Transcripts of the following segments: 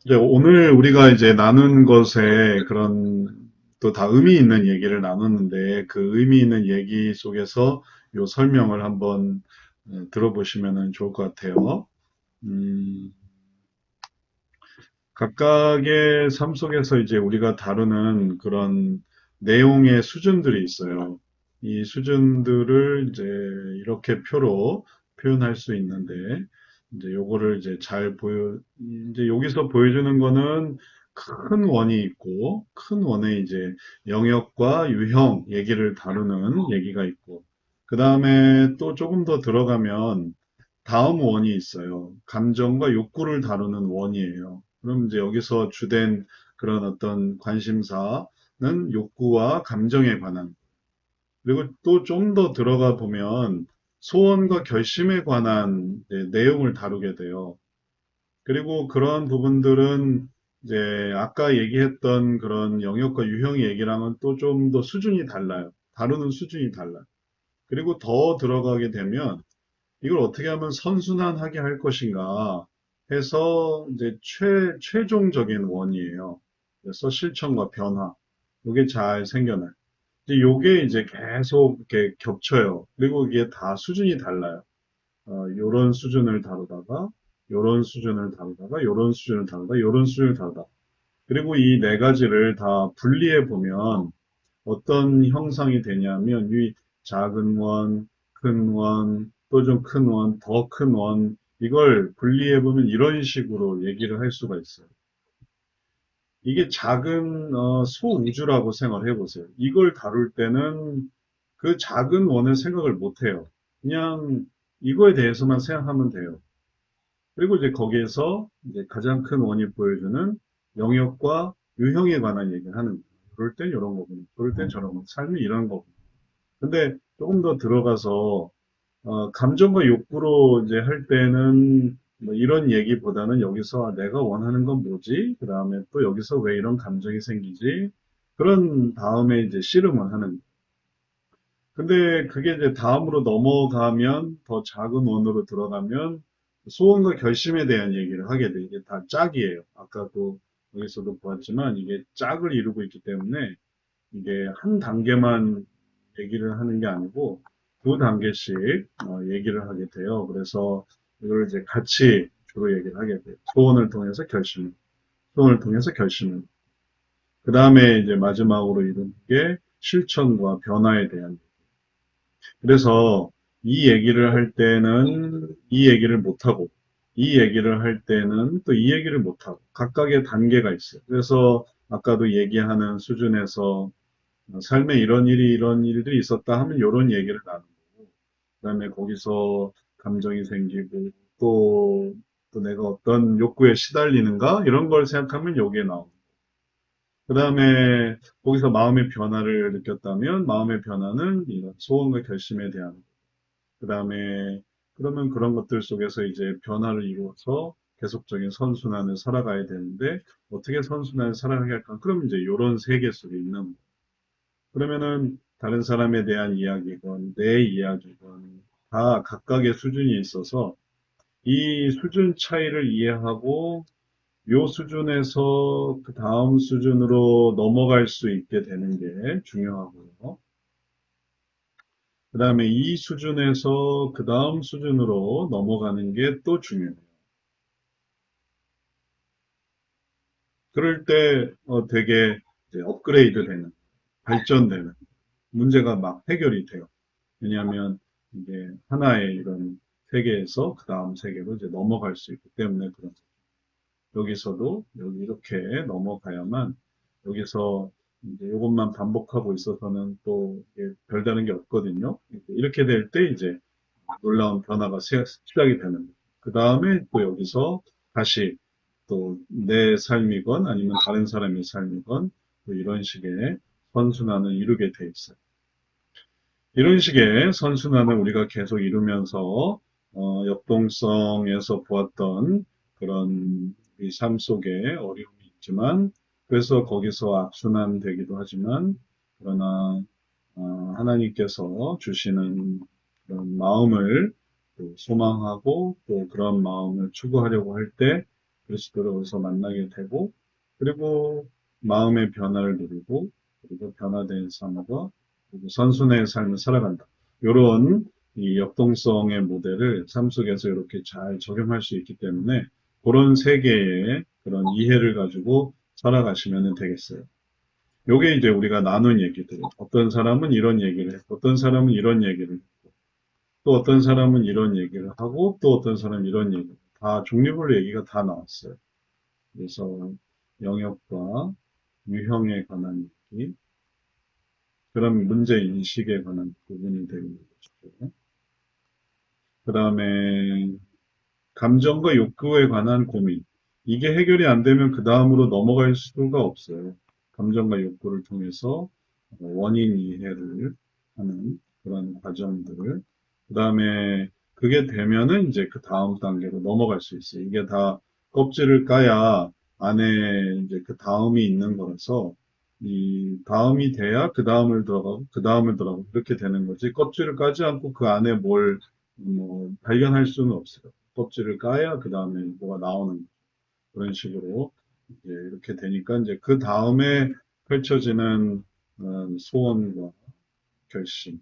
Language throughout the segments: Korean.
이제 오늘 우리가 이제 나눈 것에 그런 또 다 의미 있는 얘기를 나눴는데 그 의미 있는 얘기 속에서 요 설명을 한번 들어보시면 좋을 것 같아요. 음, 각각의 삶 속에서 이제 우리가 다루는 그런 내용의 수준들이 있어요. 이 수준들을 이제 이렇게 표로 표현할 수 있는데, 이제 요거를 이제 이제 여기서 보여주는 거는 큰 원이 있고, 큰 원의 이제 영역과 유형 얘기를 다루는 얘기가 있고, 그 다음에 또 조금 더 들어가면 다음 원이 있어요. 감정과 욕구를 다루는 원이에요. 그럼 이제 여기서 주된 그런 어떤 관심사는 욕구와 감정에 관한. 그리고 또 좀 더 들어가 보면 소원과 결심에 관한 이제 내용을 다루게 돼요. 그리고 그런 부분들은 이제 아까 얘기했던 그런 영역과 유형 얘기랑은 또 좀 더 수준이 달라요. 다루는 수준이 달라요. 그리고 더 들어가게 되면 이걸 어떻게 하면 선순환하게 할 것인가 해서 이제 최종적인 원이에요. 그래서 실천과 변화. 이게 잘 생겨나요. 이제 요게 이제 계속 이렇게 겹쳐요. 그리고 이게 다 수준이 달라요. 요런 수준을 다루다가, 요런 수준을 다루다가, 요런 수준을 다루다가, 요런 수준을 다루다가. 그리고 이 네 가지를 다 분리해 보면 어떤 형상이 되냐면 이 작은 원, 큰 원, 또 좀 큰 원, 더 큰 원, 이걸 분리해 보면 이런 식으로 얘기를 할 수가 있어요. 이게 작은 소우주라고 생각을 해보세요. 이걸 다룰 때는 그 작은 원을 생각을 못 해요. 그냥 이거에 대해서만 생각하면 돼요. 그리고 이제 거기에서 이제 가장 큰 원이 보여주는 영역과 유형에 관한 얘기를 하는 거예요. 그럴 땐 이런 거구나. 그럴 땐 저런 거. 삶이 이런 거구나. 근데 조금 더 들어가서 감정과 욕구로 이제 할 때는 뭐 이런 얘기보다는 여기서 내가 원하는 건 뭐지? 그 다음에 또 여기서 왜 이런 감정이 생기지? 그런 다음에 이제 씨름을 하는 거예요. 근데 그게 이제 다음으로 넘어가면 더 작은 원으로 들어가면 소원과 결심에 대한 얘기를 하게 돼. 이게 다 짝이에요. 아까도 여기서도 보았지만 이게 짝을 이루고 있기 때문에 이게 한 단계만 얘기를 하는 게 아니고 두 단계씩 얘기를 하게 돼요. 그래서 이걸 이제 같이 주로 얘기를 하게 돼요. 소원을 통해서 결심을, 소원을 통해서 결심을. 그 다음에 이제 마지막으로 이루는 게 실천과 변화에 대한. 그래서 이 얘기를 할 때는 이 얘기를 못하고, 이 얘기를 할 때는 또 이 얘기를 못하고, 각각의 단계가 있어요. 그래서 아까도 얘기하는 수준에서 삶에 이런 일들이 있었다 하면 이런 얘기를 나누고, 그다음에 거기서 감정이 생기고, 또, 또 내가 어떤 욕구에 시달리는가? 이런 걸 생각하면 여기에 나오고, 그 다음에 거기서 마음의 변화를 느꼈다면 마음의 변화는 이런 소원과 결심에 대한, 그 다음에 그러면 그런 것들 속에서 이제 변화를 이루어서 계속적인 선순환을 살아가야 되는데 어떻게 선순환을 살아가게 할까? 그럼 이제 이런 세계 속에 있는 그러면은 다른 사람에 대한 이야기건 내 이야기건 다 각각의 수준이 있어서 이 수준 차이를 이해하고 요 수준에서 그 다음 수준으로 넘어갈 수 있게 되는 게 중요하고요. 그 다음에 이 수준에서 그 다음 수준으로 넘어가는 게 또 중요해요. 그럴 때 되게 이제 업그레이드 되는, 발전되는 문제가 막 해결이 돼요. 왜냐하면 이게 하나의 이런 세계에서 그 다음 세계로 이제 넘어갈 수 있기 때문에 그런 여기서도 여기 이렇게 넘어가야만 여기서 이제 이것만 반복하고 있어서는 또 이게 별다른 게 없거든요. 이렇게 될 때 이제 놀라운 변화가 시작이 되는 거예요. 그 다음에 또 여기서 다시 또 내 삶이건 아니면 다른 사람의 삶이건 또 이런 식의 선순환을 이루게 돼 있어요. 이런 식의 선순환을 우리가 계속 이루면서 역동성에서 보았던 그런 우리 삶 속에 어려움이 있지만 그래서 거기서 악순환 되기도 하지만 그러나 하나님께서 주시는 그런 마음을 또 소망하고 또 그런 마음을 추구하려고 할 때 그리스도를 거기서 만나게 되고, 그리고 마음의 변화를 누리고, 그리고 변화된 삶과 그리고 선순의 삶을 살아간다. 요런 이 역동성의 모델을 삶 속에서 이렇게 잘 적용할 수 있기 때문에 그런 세계의 그런 이해를 가지고 살아가시면 되겠어요. 요게 이제 우리가 나눈 얘기들. 어떤 사람은 이런 얘기를 했고, 어떤 사람은 이런 얘기를 했고, 또 어떤 사람은 이런 얘기를 하고, 또 어떤 사람은 이런 얘기. 다 종류별로 얘기가 다 나왔어요. 그래서 영역과 유형에 관한 얘기, 그런 문제 인식에 관한 부분이 되는 것이죠. 그 다음에 감정과 욕구에 관한 고민. 이게 해결이 안 되면 그 다음으로 넘어갈 수가 없어요. 감정과 욕구를 통해서 원인 이해를 하는 그런 과정들을. 그 다음에 그게 되면은 이제 그 다음 단계로 넘어갈 수 있어요. 이게 다 껍질을 까야 안에 이제 그 다음이 있는 거라서 이 다음이 돼야 그 다음을 들어가고 그 다음을 들어가고 그렇게 되는 거지. 껍질을 까지 않고 그 안에 뭘 발견할 수는 없어요. 껍질을 까야 그 다음에 뭐가 나오는 그런 식으로 이제 이렇게 되니까 이제 그 다음에 펼쳐지는 소원과 결심.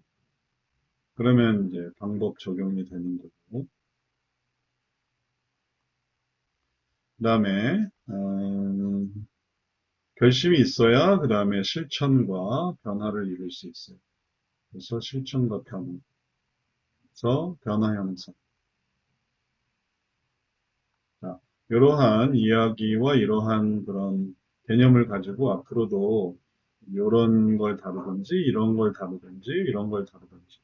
그러면 이제 방법 적용이 되는 거고. 그 다음에 결심이 있어야 그 다음에 실천과 변화를 이룰 수 있어요. 그래서 실천과 변화. 그래서 변화 형성. 자, 이러한 이야기와 이러한 그런 개념을 가지고 앞으로도 이런 걸 다루든지, 이런 걸 다루든지, 이런 걸 다루든지.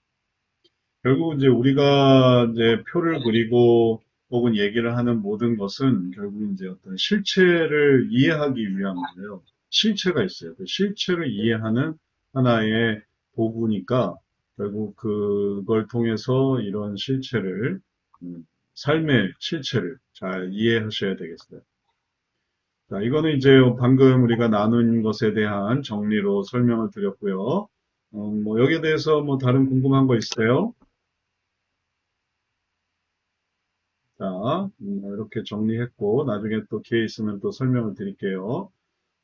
결국 이제 우리가 이제 표를 그리고 혹은 얘기를 하는 모든 것은 결국 이제 어떤 실체를 이해하기 위한 거예요. 실체가 있어요. 그 실체를 이해하는 하나의 도구니까 결국 그걸 통해서 이런 실체를 삶의 실체를 잘 이해하셔야 되겠어요. 자, 이거는 이제 방금 우리가 나눈 것에 대한 정리로 설명을 드렸고요. 뭐 여기에 대해서 뭐 다른 궁금한 거 있어요? 자, 이렇게 정리했고 나중에 또 기회 있으면 또 설명을 드릴게요.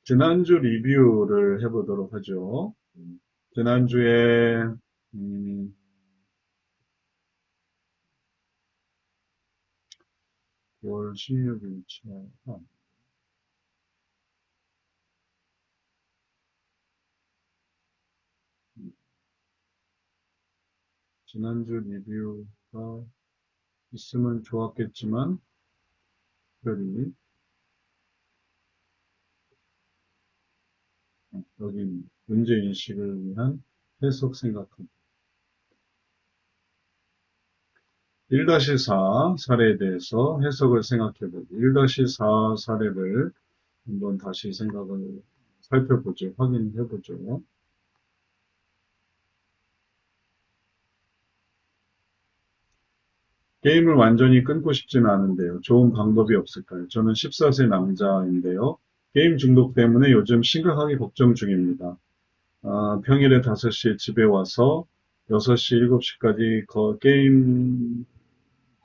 지난주 리뷰를 해보도록 하죠. 지난주에 음, 9월 16일차 지난주 리뷰가 있으면 좋았겠지만 특별히 여기 문제인식을 위한 해석 생각합니다. 1-4 사례에 대해서 해석을 생각해보고 1-4 사례를 한번 다시 생각을 살펴보죠. 확인해보죠. 게임을 완전히 끊고 싶지는 않은데요. 좋은 방법이 없을까요? 저는 14세 남자인데요. 게임 중독 때문에 요즘 심각하게 걱정 중입니다. 평일에 5시에 집에 와서 6시, 7시까지 게임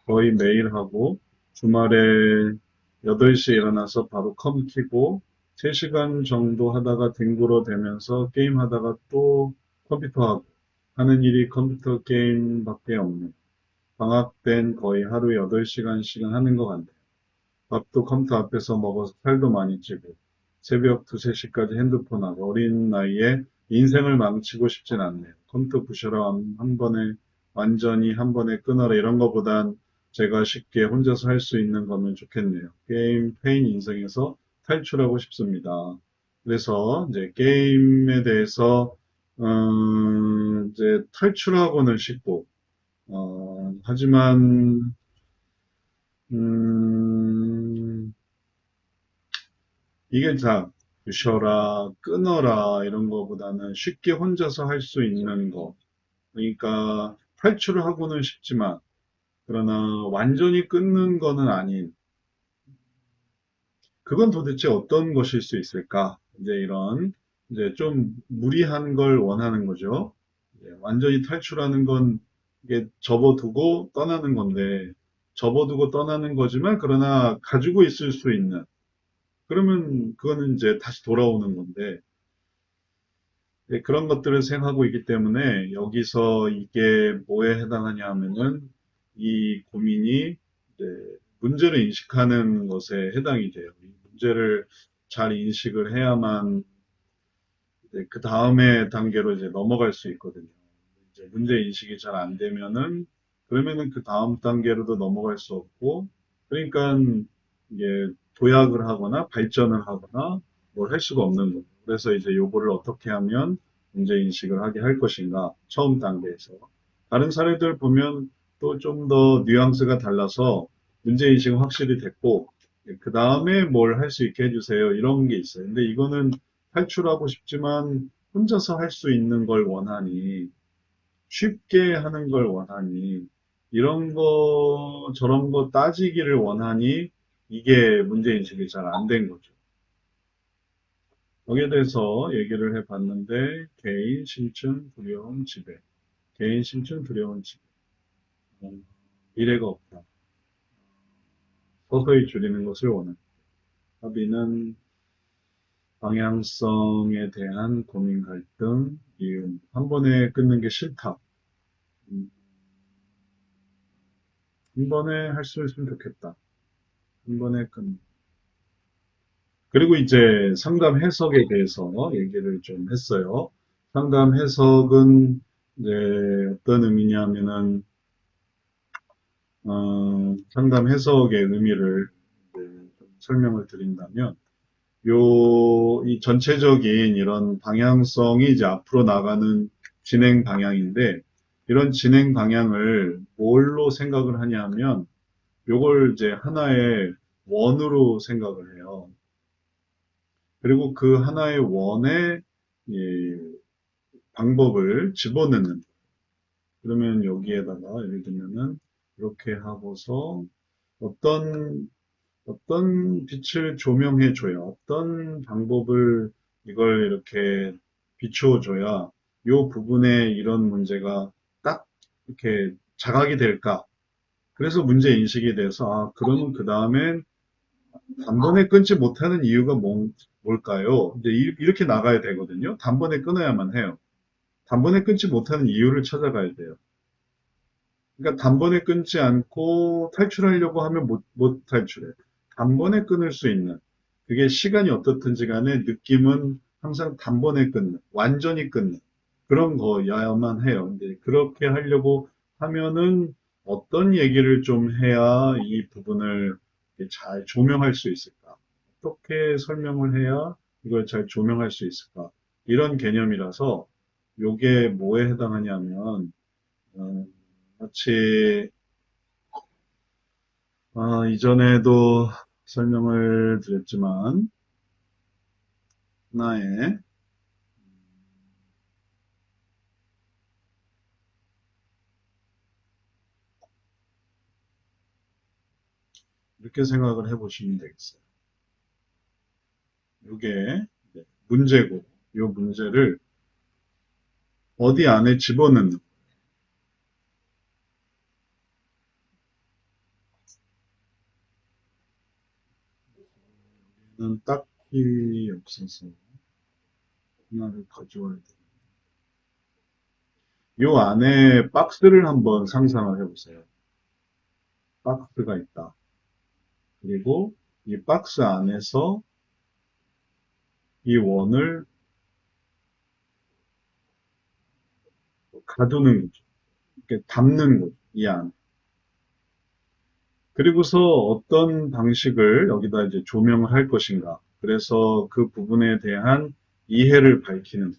거의 매일 하고 주말에 8시에 일어나서 바로 컴 키고 3시간 정도 하다가 뒹굴어 대면서 게임 하다가 또 컴퓨터 하고 하는 일이 컴퓨터 게임밖에 없네요. 방학 땐 거의 하루에 8시간씩은 하는 것 같네요. 밥도 컴퓨터 앞에서 먹어서 살도 많이 찌고 새벽 2, 3시까지 핸드폰 하고 어린 나이에 인생을 망치고 싶진 않네요. 컴퓨터 부셔라 한 번에 완전히 한 번에 끊어라 이런 거보단 제가 쉽게 혼자서 할 수 있는 거면 좋겠네요. 게임 페인 인생에서 탈출하고 싶습니다. 그래서 이제 게임에 대해서 이제 탈출하고는 싶고 하지만 음, 이게 다 부셔라, 끊어라 이런 거보다는 쉽게 혼자서 할 수 있는 거. 그러니까 탈출을 하고는 싶지만 그러나 완전히 끊는 거는 아닌 그건 도대체 어떤 것일 수 있을까? 이제 이런 이제 좀 무리한 걸 원하는 거죠. 완전히 탈출하는 건 이게 접어두고 떠나는 건데 접어두고 떠나는 거지만, 그러나 가지고 있을 수 있는, 그러면 그거는 이제 다시 돌아오는 건데, 예, 그런 것들을 생각하고 있기 때문에 여기서 이게 뭐에 해당하냐 하면은 이 고민이 이제 문제를 인식하는 것에 해당이 돼요. 이 문제를 잘 인식을 해야만 이제 그 다음에 단계로 이제 넘어갈 수 있거든요. 이제 문제 인식이 잘 안 되면은 그러면은 그 다음 단계로도 넘어갈 수 없고, 그러니까 이게 도약을 하거나 발전을 하거나 뭘 할 수가 없는 거죠. 그래서 이제 요거를 어떻게 하면 문제 인식을 하게 할 것인가, 처음 단계에서. 다른 사례들 보면 또 좀 더 뉘앙스가 달라서 문제 인식은 확실히 됐고, 그 다음에 뭘 할 수 있게 해주세요, 이런 게 있어요. 근데 이거는 탈출하고 싶지만 혼자서 할 수 있는 걸 원하니, 쉽게 하는 걸 원하니, 이런 거 저런 거 따지기를 원하니, 이게 문제인식이 잘 안 된 거죠. 거기에 대해서 얘기를 해봤는데, 개인 심층 두려움 지배, 개인 심층 두려움 지배, 미래가 없다, 서서히 줄이는 것을 원한다. 합의는 방향성에 대한 고민 갈등, 이유, 한 번에 끊는 게 싫다. 음, 한 번에 할 수 있으면 좋겠다. 한 번에 끊. 그리고 이제 상담 해석에 대해서 얘기를 좀 했어요. 상담 해석은 이제 어떤 의미냐면은 상담 해석의 의미를 이제 좀 설명을 드린다면, 이 전체적인 이런 방향성이 이제 앞으로 나가는 진행 방향인데, 이런 진행 방향을 뭘로 생각을 하냐면, 요걸 이제 하나의 원으로 생각을 해요. 그리고 그 하나의 원에 이 방법을 집어넣는. 그러면 여기에다가 예를 들면은 이렇게 하고서 어떤 빛을 조명해 줘야, 어떤 방법을 이걸 이렇게 비추어 줘야 요 부분에 이런 문제가 딱 이렇게 자각이 될까? 그래서 문제 인식이 돼서, 아, 그러면 그 다음엔 단번에 끊지 못하는 이유가 뭘까요? 이제 이렇게 나가야 되거든요. 단번에 끊어야만 해요. 단번에 끊지 못하는 이유를 찾아가야 돼요. 그러니까 단번에 끊지 않고 탈출하려고 하면 못 탈출해요. 단번에 끊을 수 있는, 그게 시간이 어떻든지 간에 느낌은 항상 단번에 끊는, 완전히 끊는 그런 거야만 해요. 근데 그렇게 하려고 하면은 어떤 얘기를 좀 해야 이 부분을 잘 조명할 수 있을까? 어떻게 설명을 해야 이걸 잘 조명할 수 있을까? 이런 개념이라서 요게 뭐에 해당하냐면, 어, 마치 이전에도 설명을 드렸지만 하나의 이렇게 생각을 해보시면 되겠어요. 이게 문제고, 이 문제를 어디 안에 집어넣는 는 딱히 없어서 하나를 가져와야 돼요. 이 안에 박스를 한번 상상을 해보세요. 박스가 있다. 그리고 이 박스 안에서 이 원을 가두는 거죠. 이렇게 담는 거죠. 이 안에. 그리고서 어떤 방식을 여기다 이제 조명을 할 것인가. 그래서 그 부분에 대한 이해를 밝히는.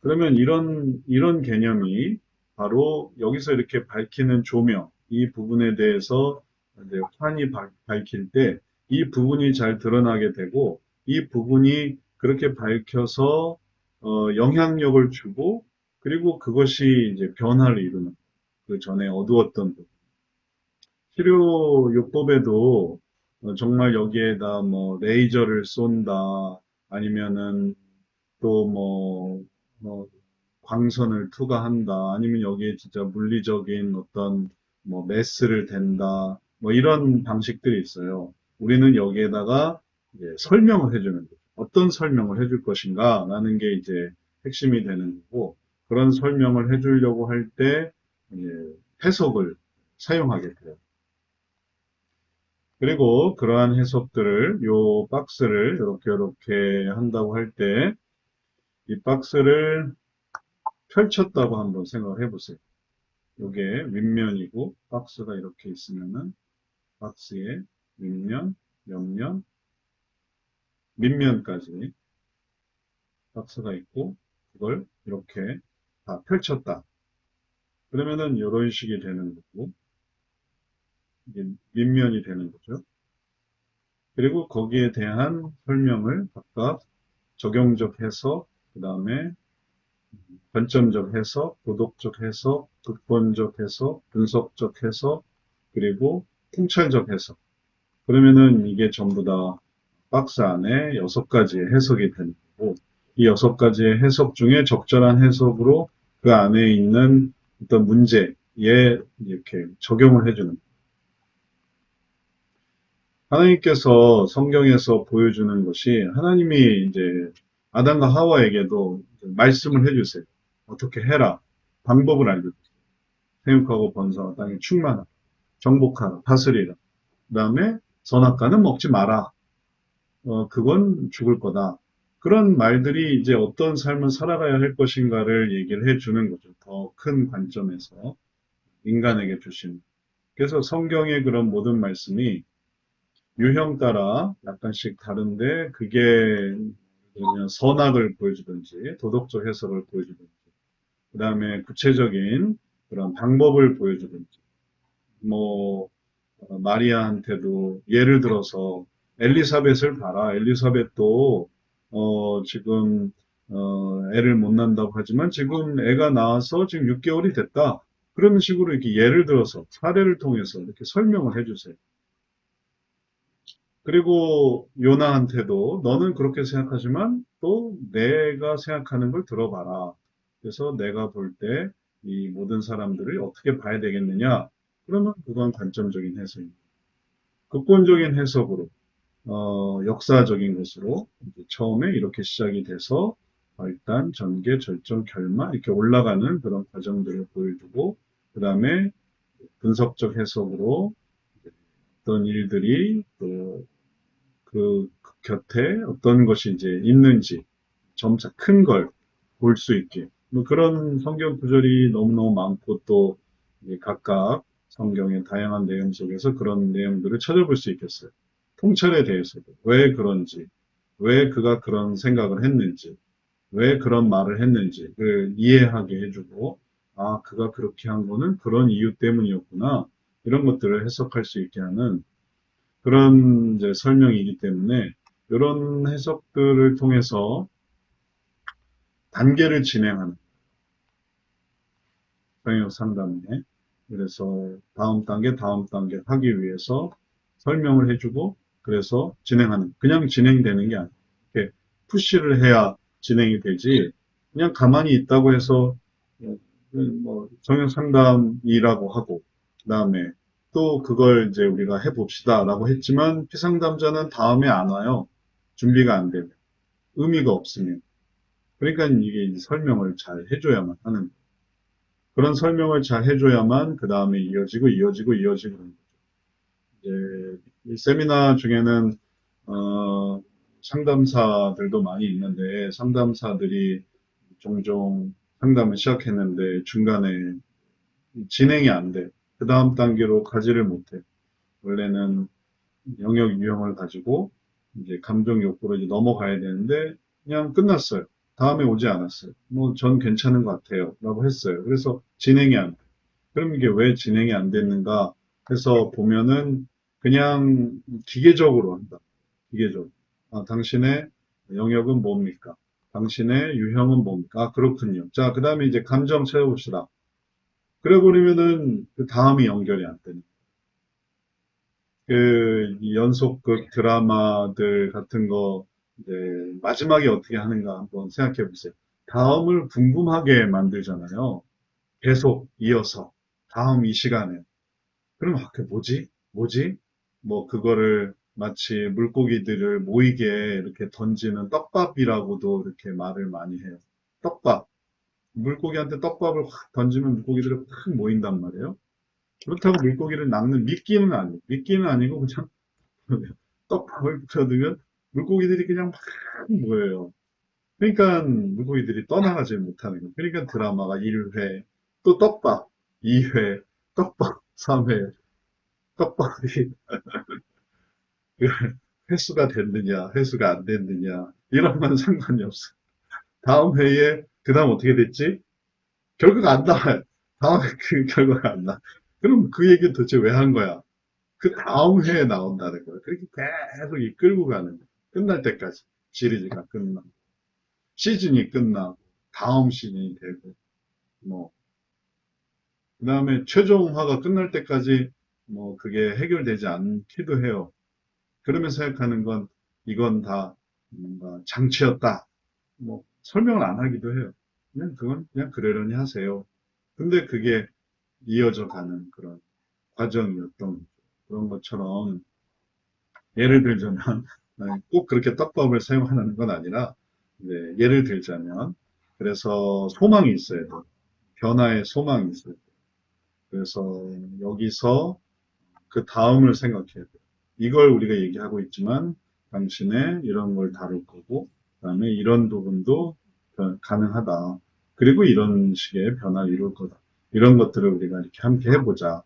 그러면 이런 개념이 바로 여기서 이렇게 밝히는 조명, 이 부분에 대해서 이제 환히 밝힐 때 이 부분이 잘 드러나게 되고, 이 부분이 그렇게 밝혀서 영향력을 주고, 그리고 그것이 이제 변화를 이루는, 그 전에 어두웠던 부분. 치료요법에도 정말 여기에다 뭐 레이저를 쏜다, 아니면은 또 뭐 광선을 투과한다, 아니면 여기에 진짜 물리적인 어떤 뭐 메스를 댄다, 뭐 이런 방식들이 있어요. 우리는 여기에다가 이제 설명을 해주는 거죠. 어떤 설명을 해줄 것인가 라는 게 이제 핵심이 되는 거고, 그런 설명을 해주려고 할 때 해석을 사용하게 돼요. 그리고 그러한 해석들을 요 박스를 이렇게 한다고 할 때 이 박스를 펼쳤다고 한번 생각을 해보세요. 요게 윗면이고 박스가 이렇게 있으면은 박스에 윗면, 옆면, 밑면까지 박스가 있고 그걸 이렇게 다 펼쳤다. 그러면은 이런 식이 되는 거고 이게 밑면이 되는 거죠. 그리고 거기에 대한 설명을 각각 적용적 해석, 그 다음에 관점적 해석, 도덕적 해석, 극본적 해석, 분석적 해석, 그리고 통찰적 해석. 그러면은 이게 전부 다 박스 안에 6가지의 해석이 되는 거고, 이 6가지의 해석 중에 적절한 해석으로 그 안에 있는 어떤 문제에 이렇게 적용을 해주는. 하나님께서 성경에서 보여주는 것이 하나님이 이제 아담과 하와에게도 말씀을 해주세요. 어떻게 해라. 방법을 알려주세요. 생육하고 번성하고 땅에 충만하라. 정복하라. 다스리라. 그 다음에 선악과는 먹지 마라. 그건 죽을 거다. 그런 말들이 이제 어떤 삶을 살아가야 할 것인가를 얘기를 해주는 거죠. 더 큰 관점에서 인간에게 주신. 그래서 성경의 그런 모든 말씀이 유형 따라 약간씩 다른데 그게 그러면 선악을 보여주든지 도덕적 해석을 보여주든지 그 다음에 구체적인 그런 방법을 보여주든지 뭐 마리아한테도 예를 들어서 엘리사벳을 봐라. 엘리사벳도 지금 애를 못 낳는다고 하지만 지금 애가 나와서 지금 6개월이 됐다. 그런 식으로 이렇게 예를 들어서 사례를 통해서 이렇게 설명을 해주세요. 그리고 요나한테도 너는 그렇게 생각하지만 또 내가 생각하는 걸 들어봐라. 그래서 내가 볼 때 이 모든 사람들을 어떻게 봐야 되겠느냐? 그러면 그건 관점적인 해석입니다. 극본적인 해석으로 역사적인 것으로 이제 처음에 이렇게 시작이 돼서 일단 전개, 절정, 결말 이렇게 올라가는 그런 과정들을 보여주고 그 다음에 분석적 해석으로 어떤 일들이 또 그 곁에 어떤 것이 이제 있는지 점차 큰 걸 볼 수 있게 뭐 그런 성경 구절이 너무너무 많고 또 각각 성경의 다양한 내용 속에서 그런 내용들을 찾아볼 수 있겠어요. 통찰에 대해서도 왜 그런지, 왜 그가 그런 생각을 했는지, 왜 그런 말을 했는지를 이해하게 해주고, 아, 그가 그렇게 한 거는 그런 이유 때문이었구나. 이런 것들을 해석할 수 있게 하는 그런 이제 설명이기 때문에 이런 해석들을 통해서 단계를 진행하는 성역 상담에 그래서 다음 단계 하기 위해서 설명을 해주고 그래서 진행하는 그냥 진행되는 게 아니에요. 이렇게 푸시를 해야 진행이 되지 그냥 가만히 있다고 해서 뭐 성역 상담이라고 하고 그다음에 또 그걸 이제 우리가 해봅시다라고 했지만 피상담자는 다음에 안 와요. 준비가 안 되면 의미가 없으면 그러니까 이게 이제 설명을 잘 해줘야만 하는 거예요. 그런 설명을 잘 해줘야만 그 다음에 이어지고 그런 거죠. 이제 이 세미나 중에는 어, 상담사들도 많이 있는데 상담사들이 종종 상담을 시작했는데 중간에 진행이 안 돼. 그 다음 단계로 가지를 못해. 원래는 영역 유형을 가지고 이제 감정 욕구로 이제 넘어가야 되는데 그냥 끝났어요. 다음에 오지 않았어요. 뭐 전 괜찮은 것 같아요. 라고 했어요. 그래서 진행이 안 돼. 그럼 이게 왜 진행이 안 됐는가 해서 보면은 그냥 기계적으로 한다. 기계적으로. 아, 당신의 영역은 뭡니까? 당신의 유형은 뭡니까? 아, 그렇군요. 자, 그 다음에 이제 감정 채워봅시다. 그래 버리면은 그 다음이 연결이 안 되는. 이 연속극 드라마들 같은 거 이제 마지막에 어떻게 하는가 한번 생각해 보세요. 다음을 궁금하게 만들잖아요. 계속 이어서 다음 이 시간에. 그럼 아, 그 뭐지? 뭐지? 뭐 그거를 마치 물고기들을 모이게 이렇게 던지는 떡밥이라고도 이렇게 말을 많이 해요. 떡밥. 물고기한테 떡밥을 확 던지면 물고기들이 확 모인단 말이에요. 그렇다고 물고기를 낚는 미끼는 아니고, 미끼는 아니고 그냥 떡밥을 붙여두면 물고기들이 그냥 막 모여요. 그러니까 물고기들이 떠나가지 못하는 거예요. 그러니까 드라마가 1회, 또 떡밥, 2회, 떡밥, 3회, 떡밥이 회수가 됐느냐, 회수가 안 됐느냐, 이런 건 상관이 없어요. 다음 회에, 그 다음 어떻게 됐지? 결과가 안 나와요. 다음에 그 결과가 안 나. 그럼 그 얘기는 도대체 왜 한 거야? 그 다음 회에 나온다는 거예요. 그렇게 계속 이끌고 가는 거예요. 끝날 때까지. 시리즈가 끝나고, 시즌이 끝나고, 다음 시즌이 되고, 뭐, 그 다음에 최종화가 끝날 때까지 뭐 그게 해결되지 않기도 해요. 그러면서 생각하는 건 이건 다 뭔가 장치였다. 뭐 설명을 안 하기도 해요. 그냥 그건 그냥 그러려니 하세요. 근데 그게 이어져 가는 그런 과정이었던 그런 것처럼 예를 들자면 꼭 그렇게 떡밥을 사용하는 건 아니라 예를 들자면 그래서 소망이 있어야 돼요. 변화의 소망이 있어요. 그래서 여기서 그 다음을 생각해야 돼요. 이걸 우리가 얘기하고 있지만 당신의 이런 걸 다룰 거고 그다음에 이런 부분도 가능하다. 그리고 이런 식의 변화를 이룰 거다. 이런 것들을 우리가 이렇게 함께 해보자.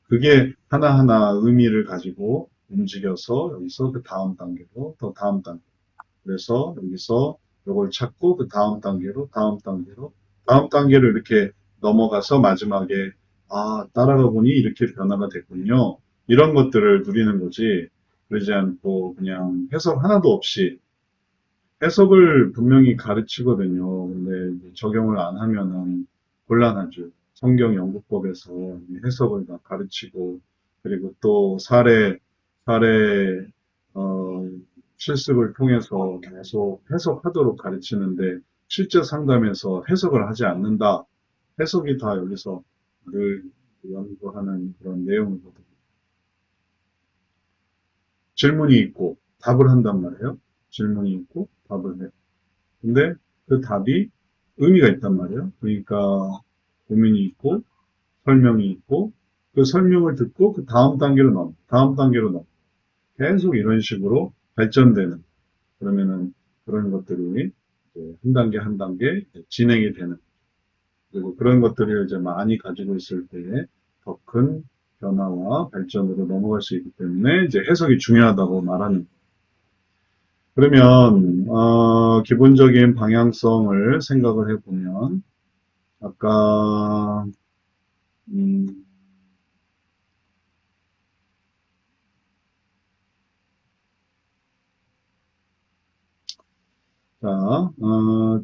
그게 하나하나 의미를 가지고 움직여서 여기서 그 다음 단계로 또 다음 단계. 그래서 여기서 이걸 찾고 그 다음 단계로 다음 단계로 다음 단계를 이렇게 넘어가서 마지막에 아 따라가 보니 이렇게 변화가 됐군요. 이런 것들을 누리는 거지. 그러지 않고 그냥 해석 하나도 없이 해석을 분명히 가르치거든요. 근데 적용을 안 하면은 곤란하죠. 성경 연구법에서 해석을 다 가르치고 그리고 또 사례 어, 실습을 통해서 계속 해석하도록 가르치는데 실제 상담에서 해석을 하지 않는다. 해석이 다 여기서 늘 연구하는 그런 내용이거든요. 질문이 있고 답을 한단 말이에요. 질문이 있고 답을 해. 근데 그 답이 의미가 있단 말이에요. 그러니까 고민이 있고 설명이 있고 그 설명을 듣고 그 다음 단계로 넘어, 다음 단계로 넘어. 계속 이런 식으로 발전되는 그러면은 그런 것들이 이제 한 단계 한 단계 진행이 되는 그리고 그런 것들을 이제 많이 가지고 있을 때에 더 큰 변화와 발전으로 넘어갈 수 있기 때문에 이제 해석이 중요하다고 말하는 거예요. 그러면 기본적인 방향성을 생각을 해보면 아까 음, 자,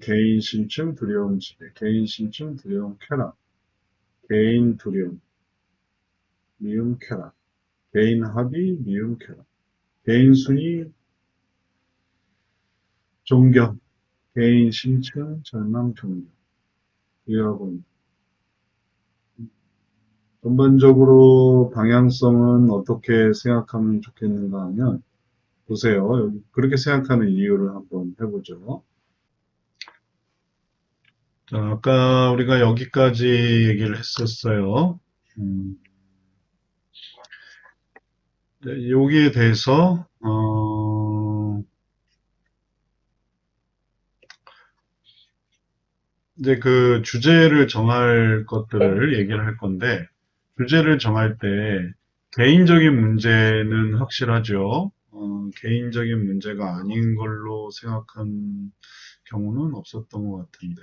개인 심층 두려움 지배, 개인 심층 두려움 쾌락, 개인 두려움 미움 쾌락, 개인 합의 미움 쾌락, 개인 순위 존경, 개인 심층 절망 존경 이라고 있는. 전반적으로 방향성은 어떻게 생각하면 좋겠는가 하면 보세요. 그렇게 생각하는 이유를 한번 해보죠. 자, 아까 우리가 여기까지 얘기를 했었어요. 음, 네, 여기에 대해서 이제 그 주제를 정할 것들을 얘기를 할 건데 주제를 정할 때 개인적인 문제는 확실하죠. 개인적인 문제가 아닌 걸로 생각한 경우는 없었던 것 같은데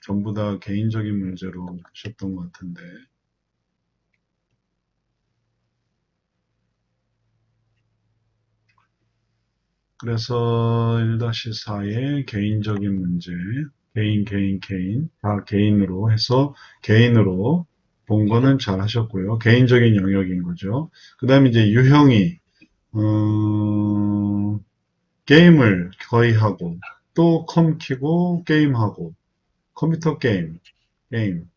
전부 다 개인적인 문제로 하셨던 것 같은데 그래서 1-4의 개인적인 문제, 개인, 다 개인으로 해서 개인으로 본 거는 잘 하셨고요. 개인적인 영역인 거죠. 그 다음에 이제 유형이, 어, 게임을 거의 하고, 또 컴 키고 게임하고, 컴퓨터 게임, 게임.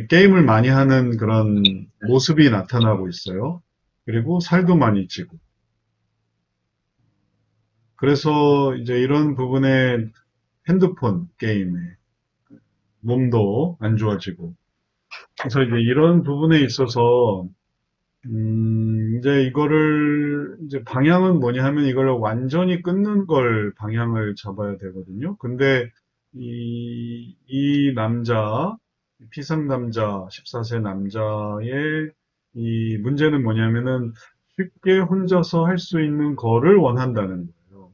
게임을 많이 하는 그런 모습이 나타나고 있어요. 그리고 살도 많이 찌고. 그래서 이제 이런 부분에 핸드폰 게임에 몸도 안 좋아지고. 그래서 이제 이런 부분에 있어서 이제 이거를 이제 방향은 뭐냐 하면 이걸 완전히 끊는 걸 방향을 잡아야 되거든요. 근데 이 남자, 피상 남자, 14세 남자의 이 문제는 뭐냐면은 쉽게 혼자서 할 수 있는 거를 원한다는 거예요.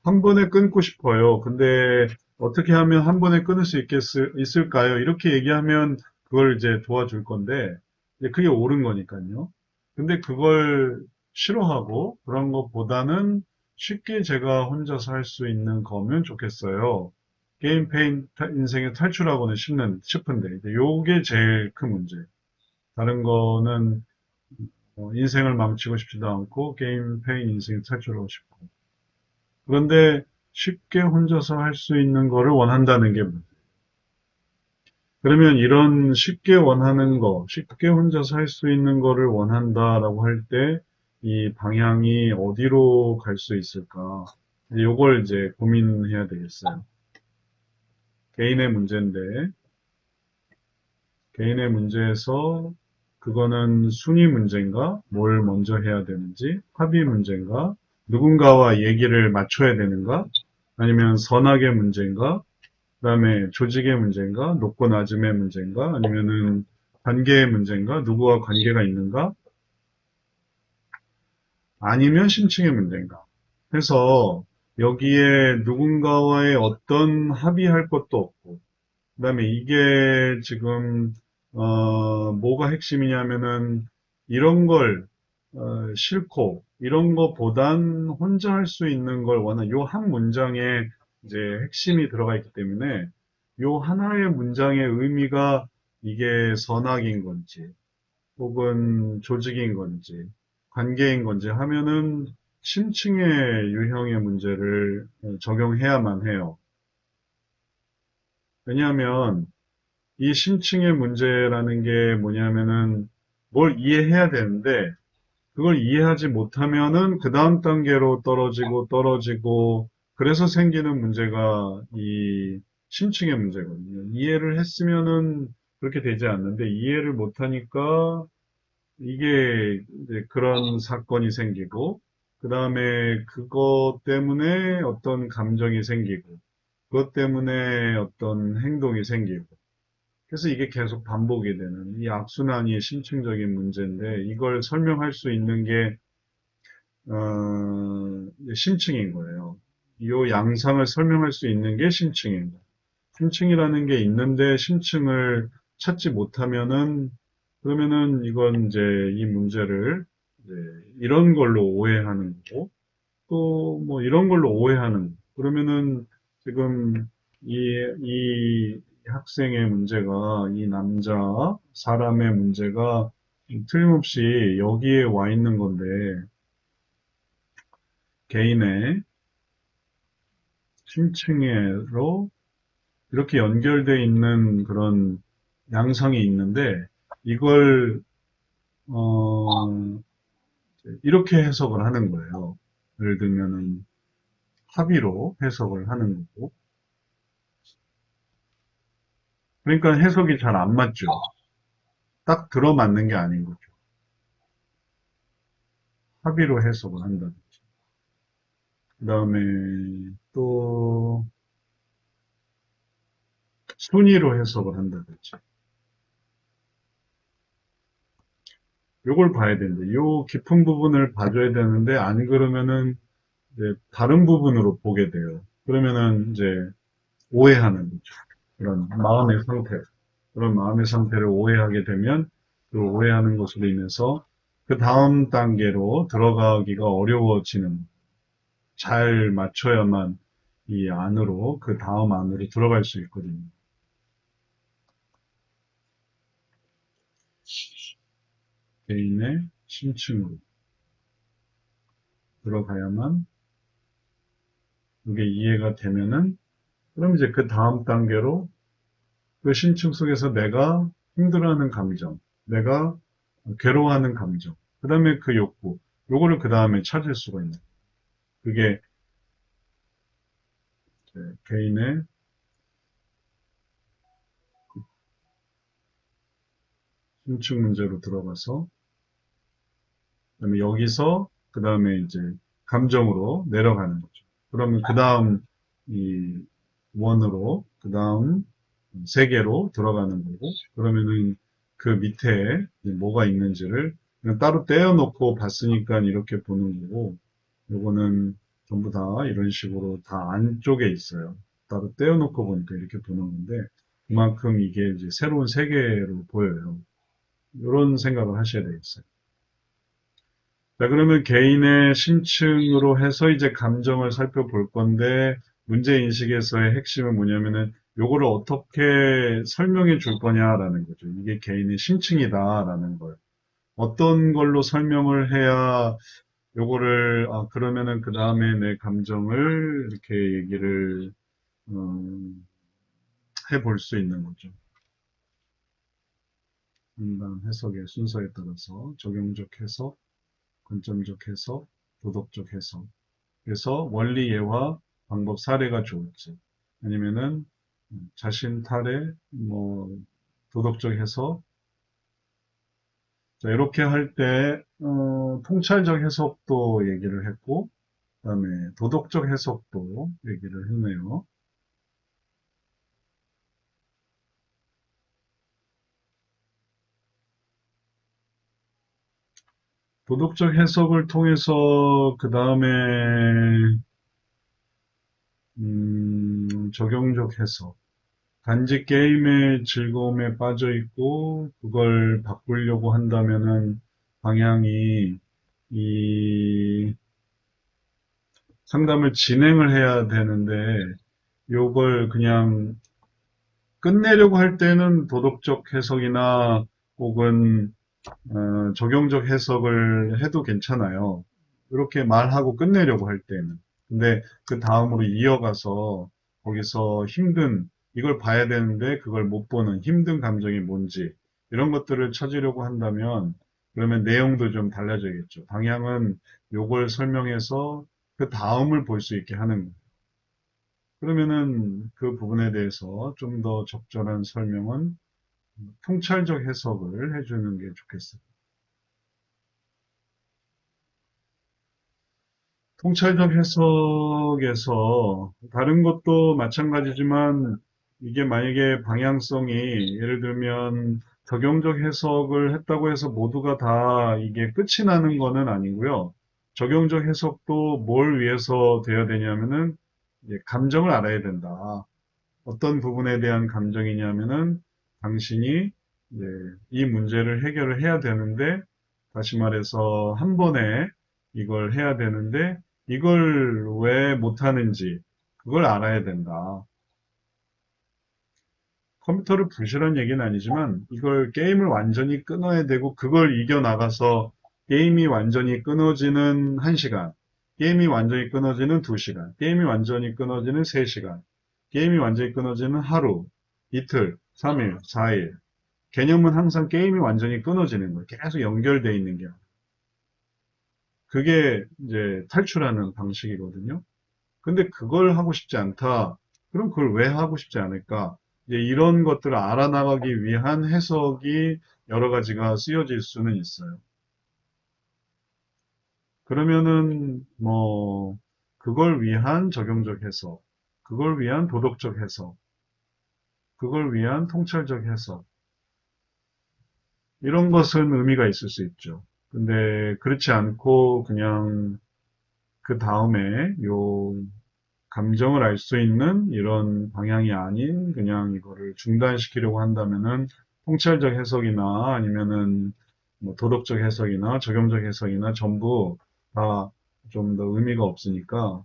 한 번에 끊고 싶어요. 근데 어떻게 하면 한 번에 끊을 수 있을까요? 이렇게 얘기하면 그걸 이제 도와줄 건데, 이제 그게 옳은 거니까요. 근데 그걸 싫어하고 그런 것보다는 쉽게 제가 혼자서 할 수 있는 거면 좋겠어요. 게임 페인 인생의 탈출하고는 싶은데, 이제 요게 제일 큰 문제. 다른 거는 인생을 망치고 싶지도 않고 게임 페인 인생의 탈출하고 싶고. 그런데 쉽게 혼자서 할 수 있는 거를 원한다는 게 문제. 그러면 이런 쉽게 원하는 거, 쉽게 혼자서 할 수 있는 거를 원한다라고 할 때 이 방향이 어디로 갈 수 있을까? 요걸 이제 고민해야 되겠어요. 개인의 문제인데, 개인의 문제에서 그거는 순위 문제인가? 뭘 먼저 해야 되는지? 합의 문제인가? 누군가와 얘기를 맞춰야 되는가? 아니면 선악의 문제인가? 그다음에 조직의 문제인가? 높고 낮음의 문제인가? 아니면은 관계의 문제인가? 누구와 관계가 있는가? 아니면 심층의 문제인가? 해서 여기에 누군가와의 어떤 합의할 것도 없고, 그다음에 이게 지금 뭐가 핵심이냐면은 이런 걸 싫고 이런 거보단 혼자 할 수 있는 걸 원하는 요 한 문장에 이제 핵심이 들어가 있기 때문에 요 하나의 문장의 의미가 이게 선악인 건지 혹은 조직인 건지 관계인 건지 하면은 심층의 유형의 문제를 적용해야만 해요. 왜냐하면 이 심층의 문제라는 게 뭐냐면은 뭘 이해해야 되는데 그걸 이해하지 못하면은 그 다음 단계로 떨어지고 그래서 생기는 문제가 이 심층의 문제거든요. 이해를 했으면은 그렇게 되지 않는데 이해를 못하니까 이게 이제 그런 사건이 생기고 그 다음에 그것 때문에 어떤 감정이 생기고 그것 때문에 어떤 행동이 생기고 그래서 이게 계속 반복이 되는 이 악순환이 심층적인 문제인데 이걸 설명할 수 있는 게 심층인 거예요. 이 양상을 설명할 수 있는 게 심층인 거예요. 심층이라는 게 있는데 심층을 찾지 못하면은 그러면은 이건 이제 이 문제를 이제 이런 걸로 오해하는 거고 또 뭐 이런 걸로 오해하는 거. 그러면은 지금 이 학생의 문제가 이 남자 사람의 문제가 틀림없이 여기에 와 있는 건데 개인의 심층으로 이렇게 연결되어 있는 그런 양상이 있는데 이걸 어, 이렇게 해석을 하는 거예요. 예를 들면은 합의로 해석을 하는 거고 그러니까 해석이 잘 안 맞죠. 딱 들어맞는 게 아닌 거죠. 합의로 해석을 한다든지 그 다음에 또 순위로 해석을 한다든지 요걸 봐야 되는데 요 깊은 부분을 봐줘야 되는데 안 그러면은 이제 다른 부분으로 보게 돼요. 그러면은 이제 오해하는 거죠. 그런 마음의 상태, 그런 마음의 상태를 오해하게 되면 그 오해하는 것으로 인해서 그 다음 단계로 들어가기가 어려워지는, 잘 맞춰야만 이 안으로, 그 다음 안으로 들어갈 수 있거든요. 개인의 심층으로 들어가야만 이게 이해가 되면은, 그럼 이제 그 다음 단계로 그 심층 속에서 내가 힘들어하는 감정, 내가 괴로워하는 감정, 그 다음에 그 욕구, 요거를 그 다음에 찾을 수가 있는. 그게 이제 개인의 심층 문제로 들어가서, 그다음에 여기서 그 다음에 이제 감정으로 내려가는 거죠. 그러면 그 다음 이 원으로, 그 다음 세계로 들어가는 거고, 그러면은 그 밑에 뭐가 있는지를 그냥 따로 떼어놓고 봤으니까 이렇게 보는 거고, 요거는 전부 다 이런 식으로 다 안쪽에 있어요. 따로 떼어놓고 보니까 이렇게 보는 건데, 그만큼 이게 이제 새로운 세계로 보여요. 이런 생각을 하셔야 되겠어요. 자, 그러면 개인의 심층으로 해서 이제 감정을 살펴볼 건데, 문제인식에서의 핵심은 뭐냐면은, 요거를 어떻게 설명해 줄 거냐라는 거죠. 이게 개인의 심층이다라는 거예요. 어떤 걸로 설명을 해야 요거를, 그러면은 그 다음에 내 감정을 이렇게 얘기를, 해볼 수 있는 거죠. 인간 해석의 순서에 따라서 적용적 해석, 관점적 해석, 도덕적 해석. 그래서 원리 예화, 방법 사례가 좋을지, 아니면은 자신 탈의 뭐 도덕적 해석. 자, 이렇게 할 때 통찰적 해석도 얘기를 했고, 그다음에 도덕적 해석도 얘기를 했네요. 도덕적 해석을 통해서 그 다음에 적용적 해석. 단지 게임의 즐거움에 빠져 있고 그걸 바꾸려고 한다면은 방향이 이 상담을 진행을 해야 되는데 요걸 그냥 끝내려고 할 때는 도덕적 해석이나 혹은 적용적 해석을 해도 괜찮아요. 이렇게 말하고 끝내려고 할 때는. 근데 그 다음으로 이어가서 거기서 힘든, 이걸 봐야 되는데 그걸 못 보는 힘든 감정이 뭔지 이런 것들을 찾으려고 한다면 그러면 내용도 좀 달라져야겠죠. 방향은 요걸 설명해서 그 다음을 볼 수 있게 하는 거예요. 그러면은 그 부분에 대해서 좀 더 적절한 설명은 통찰적 해석을 해주는 게 좋겠어요. 통찰적 해석에서 다른 것도 마찬가지지만 이게 만약에 방향성이 예를 들면 적용적 해석을 했다고 해서 모두가 다 이게 끝이 나는 거는 아니고요. 적용적 해석도 뭘 위해서 돼야 되냐면은 이제 감정을 알아야 된다. 어떤 부분에 대한 감정이냐면은 당신이 이제 이 문제를 해결을 해야 되는데 다시 말해서 한 번에 이걸 해야 되는데 이걸 왜 못하는지 그걸 알아야 된다. 컴퓨터를 부시란 얘기는 아니지만 이걸 게임을 완전히 끊어야 되고 그걸 이겨나가서 게임이 완전히 끊어지는 1시간, 게임이 완전히 끊어지는 2시간, 게임이 완전히 끊어지는 3시간, 게임이 완전히 끊어지는 하루, 이틀, 3일, 4일. 개념은 항상 게임이 완전히 끊어지는 거예요. 계속 연결되어 있는 게. 그게 이제 탈출하는 방식이거든요. 근데 그걸 하고 싶지 않다. 그럼 그걸 왜 하고 싶지 않을까? 이제 이런 것들을 알아나가기 위한 해석이 여러 가지가 쓰여질 수는 있어요. 그러면은 뭐 그걸 위한 적용적 해석, 그걸 위한 도덕적 해석, 그걸 위한 통찰적 해석 이런 것은 의미가 있을 수 있죠. 근데 그렇지 않고 그냥 그 다음에 요 감정을 알 수 있는 이런 방향이 아닌 그냥 이거를 중단시키려고 한다면은 통찰적 해석이나 아니면은 뭐 도덕적 해석이나 적용적 해석이나 전부 다 좀 더 의미가 없으니까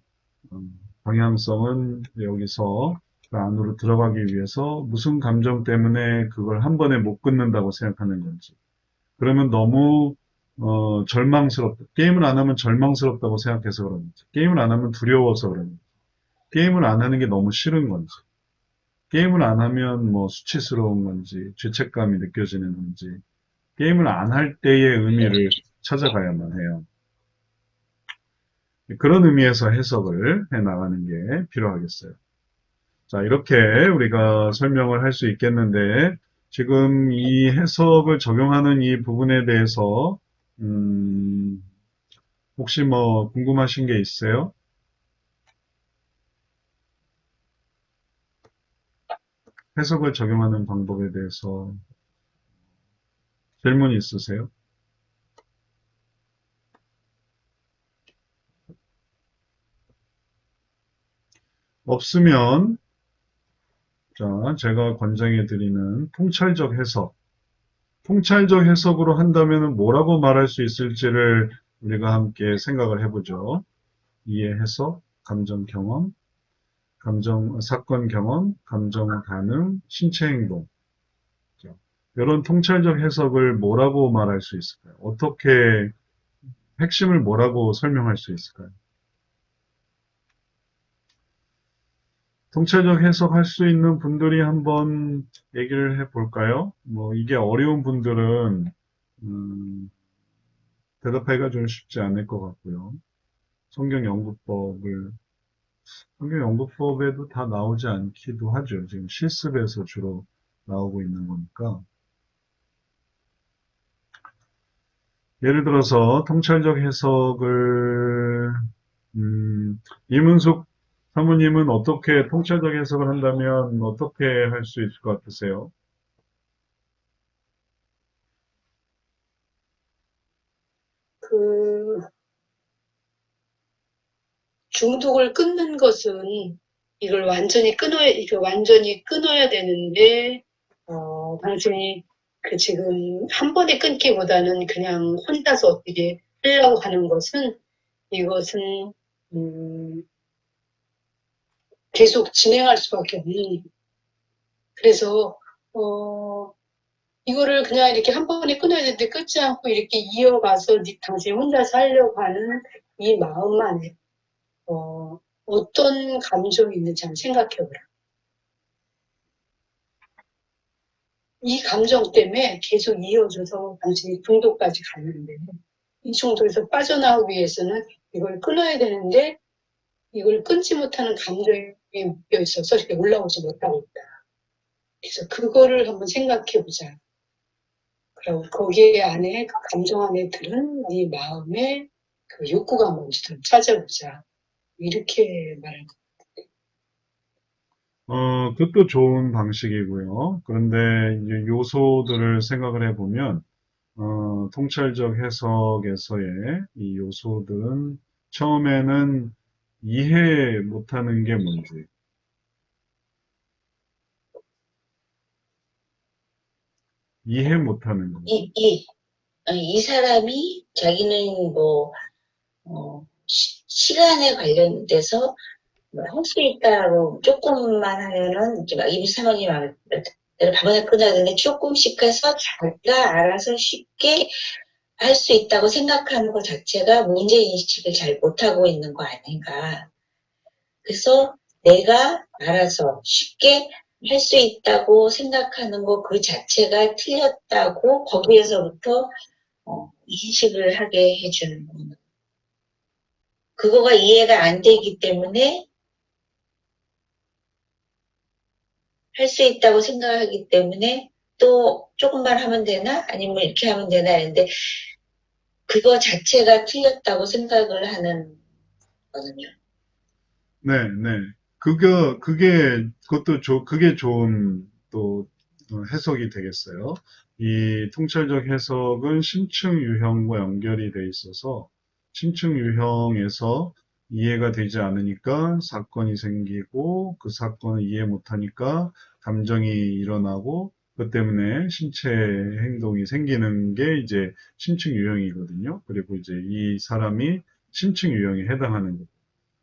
방향성은 여기서 그 안으로 들어가기 위해서 무슨 감정 때문에 그걸 한 번에 못 끊는다고 생각하는 건지. 그러면 너무 절망스럽다. 게임을 안 하면 절망스럽다고 생각해서 그런지. 게임을 안 하면 두려워서 그런지. 게임을 안 하는 게 너무 싫은 건지. 게임을 안 하면 뭐 수치스러운 건지, 죄책감이 느껴지는 건지, 게임을 안 할 때의 의미를 찾아가야만 해요. 그런 의미에서 해석을 해 나가는 게 필요하겠어요. 자, 이렇게 우리가 설명을 할 수 있겠는데, 지금 이 해석을 적용하는 이 부분에 대해서, 음, 혹시 뭐 궁금하신 게 있어요? 해석을 적용하는 방법에 대해서 질문이 있으세요? 없으면, 자, 제가 권장해 드리는 통찰적 해석. 통찰적 해석으로 한다면 뭐라고 말할 수 있을지를 우리가 함께 생각을 해보죠. 이해 해석, 감정 경험, 사건 경험, 감정 반응, 신체 행동. 이런 통찰적 해석을 뭐라고 말할 수 있을까요? 어떻게, 핵심을 뭐라고 설명할 수 있을까요? 통찰적 해석할 수 있는 분들이 한번 얘기를 해 볼까요? 뭐, 이게 어려운 분들은, 음, 대답하기가 좀 쉽지 않을 것 같고요. 성경 연구법을, 성경 연구법에도 다 나오지 않기도 하죠. 지금 실습에서 주로 나오고 있는 거니까. 예를 들어서 통찰적 해석을 이문숙 사모님은 어떻게 통찰적 해석을 한다면 어떻게 할 수 있을 것 같으세요? 그 중독을 끊는 것은 이걸 완전히 끊어야 되는데, 단순히 지금 한 번에 끊기보다는 그냥 혼자서 어떻게 하려고 하는 것은 이것은, 음, 계속 진행할 수밖에 없는. 그래서, 어, 이거를 그냥 이렇게 한 번에 끊어야 되는데 끊지 않고 이렇게 이어가서 당신이 혼자서 하려고 하는 이 마음 안에 어떤 감정이 있는지 한번 생각해보라. 이 감정 때문에 계속 이어져서 당신이 중독까지 갔는데, 이 중독에서 빠져나오기 위해서는 이걸 끊어야 되는데, 이걸 끊지 못하는 감정이 묶여 있어서 이렇게 올라오지 못하고 있다. 그래서 그거를 한번 생각해보자. 그리고 거기에 안에, 그 감정 안에 들은 네 마음의 그 욕구가 뭔지 좀 찾아보자. 이렇게 말할 것. 그것도 좋은 방식이고요. 그런데 이제 요소들을 생각을 해보면, 통찰적 해석에서의 이 요소들은 처음에는 이해 못하는 게 뭔지, 이해 못하는 거. 이, 이, 이 사람이 자기는 뭐, 시간에 관련돼서 뭐 할 수 있다고 조금만 하면은, 이제 막 이미 사모님 말대로 밥을 끊어야 되는데 조금씩 해서 자기가 알아서 쉽게 할 수 있다고 생각하는 것 자체가 문제인식을 잘 못하고 있는 거 아닌가. 그래서 내가 알아서 쉽게 할 수 있다고 생각하는 것 그 자체가 틀렸다고 거기에서부터 인식을 하게 해주는 거는. 그거가 이해가 안 되기 때문에 할 수 있다고 생각하기 때문에 또 조금만 하면 되나? 아니면 이렇게 하면 되나? 했는데 그거 자체가 틀렸다고 생각을 하는 거거든요. 네, 네. 그게 좋은 또 해석이 되겠어요. 이 통찰적 해석은 심층 유형과 연결이 돼 있어서 심층 유형에서 이해가 되지 않으니까 사건이 생기고 그 사건을 이해 못하니까 감정이 일어나고 그 때문에 신체 행동이 생기는 게 이제 심층 유형이거든요. 그리고 이제 이 사람이 심층 유형에 해당하는 거예요.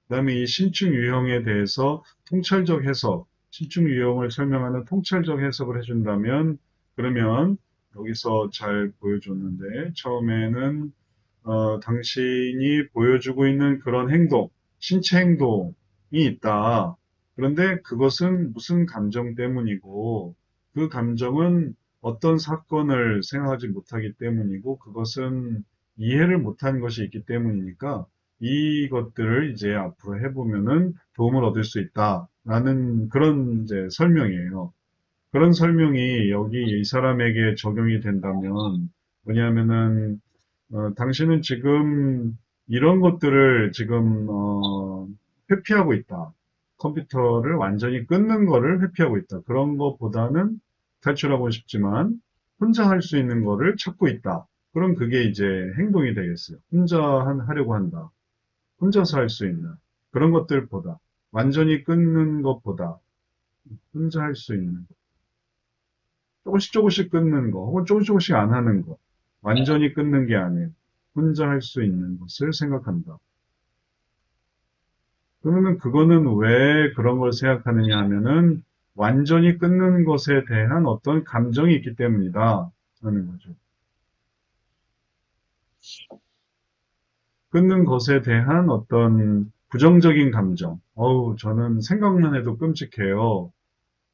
그다음에 이 심층 유형에 대해서 통찰적 해석, 심층 유형을 설명하는 통찰적 해석을 해준다면, 그러면 여기서 잘 보여줬는데, 처음에는 당신이 보여주고 있는 그런 행동, 신체 행동이 있다. 그런데 그것은 무슨 감정 때문이고, 그 감정은 어떤 사건을 생각하지 못하기 때문이고, 그것은 이해를 못한 것이 있기 때문이니까, 이것들을 이제 앞으로 해보면은 도움을 얻을 수 있다라는 그런 이제 설명이에요. 그런 설명이 여기 이 사람에게 적용이 된다면, 뭐냐면은, 당신은 지금 이런 것들을 지금, 회피하고 있다. 컴퓨터를 완전히 끊는 거를 회피하고 있다. 그런 것보다는 탈출하고 싶지만 혼자 할 수 있는 거를 찾고 있다. 그럼 그게 이제 행동이 되겠어요. 혼자 하려고 한다. 혼자서 할 수 있는 그런 것들보다 완전히 끊는 것보다 혼자 할 수 있는 조금씩 조금씩 끊는 거 혹은 조금씩 조금씩 안 하는 거 완전히 끊는 게 아니에요. 혼자 할 수 있는 것을 생각한다. 그러면 그거는 왜 그런 걸 생각하느냐 하면은 완전히 끊는 것에 대한 어떤 감정이 있기 때문이다 하는 거죠. 끊는 것에 대한 어떤 부정적인 감정. 어우, 저는 생각만 해도 끔찍해요.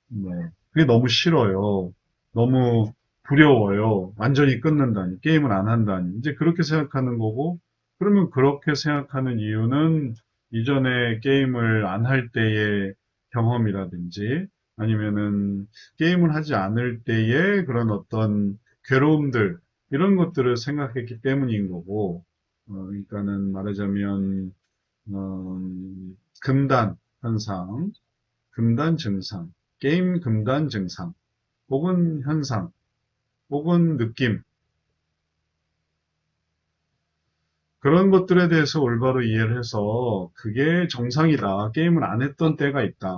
네. 그게 너무 싫어요. 너무 두려워요. 완전히 끊는다니, 게임을 안 한다니. 이제 그렇게 생각하는 거고, 그러면 그렇게 생각하는 이유는 이전에 게임을 안 할 때의 경험이라든지, 아니면은 게임을 하지 않을 때의 그런 어떤 괴로움들, 이런 것들을 생각했기 때문인 거고, 그러니까는 말하자면, 어, 금단 현상, 금단 증상, 게임 금단 증상, 혹은 현상, 혹은 느낌, 그런 것들에 대해서 올바로 이해를 해서 그게 정상이다. 게임을 안 했던 때가 있다.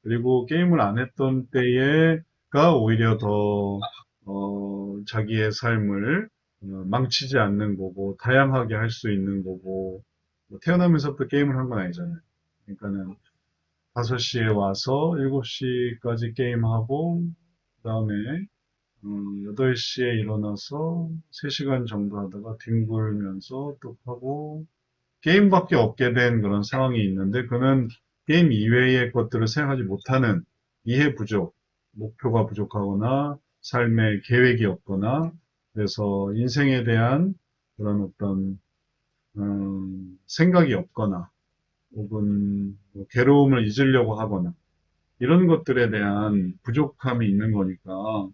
그리고 게임을 안 했던 때가 오히려 더, 자기의 삶을 망치지 않는 거고, 다양하게 할 수 있는 거고, 뭐 태어나면서부터 게임을 한 건 아니잖아요. 그러니까는 5시에 와서 7시까지 게임하고, 그 다음에 8시에 일어나서 3시간 정도 하다가 뒹굴면서 또 하고, 게임밖에 없게 된 그런 상황이 있는데, 그는 게임 이외의 것들을 생각하지 못하는 이해 부족, 목표가 부족하거나, 삶의 계획이 없거나, 그래서 인생에 대한 그런 어떤, 생각이 없거나, 혹은 뭐 괴로움을 잊으려고 하거나, 이런 것들에 대한 부족함이 있는 거니까,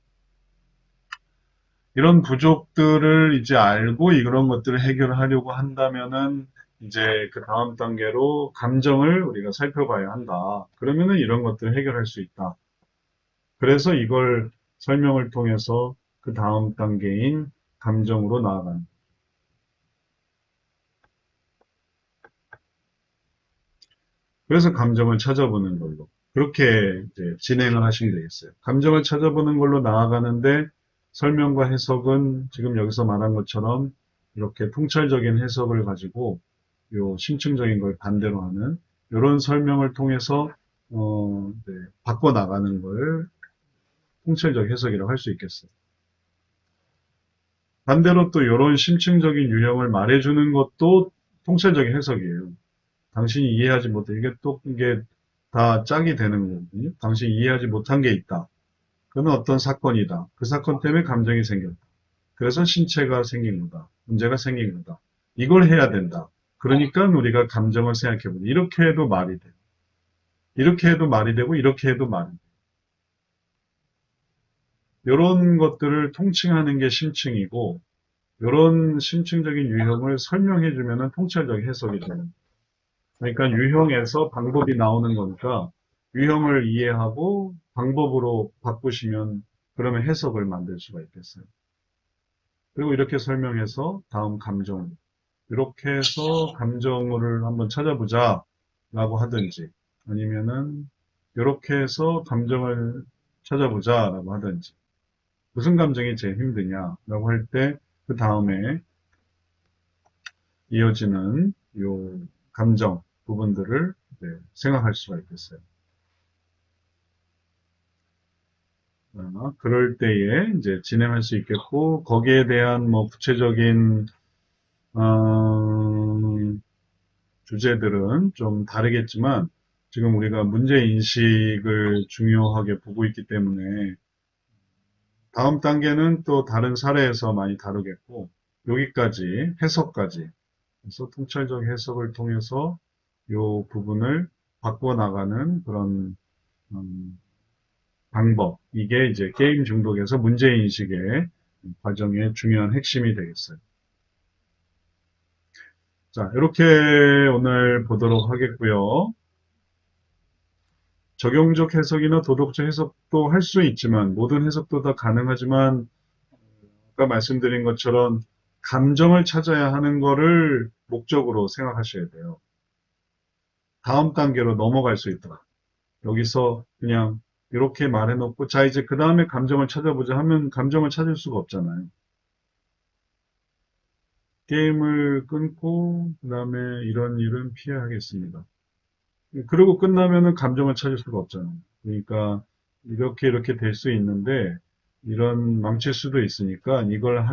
이런 부족들을 이제 알고 이런 것들을 해결하려고 한다면은 이제 그 다음 단계로 감정을 우리가 살펴봐야 한다. 그러면은 이런 것들을 해결할 수 있다. 그래서 이걸 설명을 통해서 그 다음 단계인 감정으로 나아가는. 그래서 감정을 찾아보는 걸로. 그렇게 이제 진행을 하시면 되겠어요. 감정을 찾아보는 걸로 나아가는데 설명과 해석은 지금 여기서 말한 것처럼 이렇게 통찰적인 해석을 가지고 요 심층적인 걸 반대로 하는 이런 설명을 통해서 네, 바꿔 나가는 걸 통찰적 해석이라고 할 수 있겠어요. 반대로 또 이런 심층적인 유형을 말해주는 것도 통찰적인 해석이에요. 당신이 이해하지 못해. 이게 또, 이게 다 짝이 되는 거거든요. 당신이 이해하지 못한 게 있다. 그러면 어떤 사건이다. 그 사건 때문에 감정이 생겼다. 그래서 신체가 생긴 거다. 문제가 생긴 거다. 이걸 해야 된다. 그러니까 우리가 감정을 생각해보자. 이렇게 해도 말이 돼. 이렇게 해도 말이 되고, 이렇게 해도 말이 돼. 이런 것들을 통칭하는 게 심층이고, 이런 심층적인 유형을 설명해주면 통찰적 해석이 되는 거예요. 그러니까 유형에서 방법이 나오는 거니까 유형을 이해하고 방법으로 바꾸시면 그러면 해석을 만들 수가 있겠어요. 그리고 이렇게 설명해서 다음 감정, 이렇게 해서 감정을 한번 찾아보자 라고 하든지 아니면은 이렇게 해서 감정을 찾아보자 라고 하든지 무슨 감정이 제일 힘드냐라고 할 때 그 다음에 이어지는 요 감정 부분들을 네, 생각할 수가 있겠어요. 그럴 때에 이제 진행할 수 있겠고 거기에 대한 뭐 구체적인 어, 주제들은 좀 다르겠지만 지금 우리가 문제인식을 중요하게 보고 있기 때문에 다음 단계는 또 다른 사례에서 많이 다루겠고, 여기까지 해석까지. 그래서 통찰적 해석을 통해서 이 부분을 바꿔나가는 그런 방법. 이게 이제 게임 중독에서 문제인식의 과정의 중요한 핵심이 되겠어요. 자, 이렇게 오늘 보도록 하겠고요. 적용적 해석이나 도덕적 해석도 할 수 있지만, 모든 해석도 다 가능하지만, 아까 말씀드린 것처럼 감정을 찾아야 하는 거를 목적으로 생각하셔야 돼요. 다음 단계로 넘어갈 수 있도록. 여기서 그냥 이렇게 말해놓고, 자, 이제 그 다음에 감정을 찾아보자 하면 감정을 찾을 수가 없잖아요. 게임을 끊고, 그 다음에 이런 일은 피해야겠습니다. 그리고 끝나면은 감정을 찾을 수가 없잖아요. 그러니까 이렇게 될 수 있는데, 이런 망칠 수도 있으니까 이걸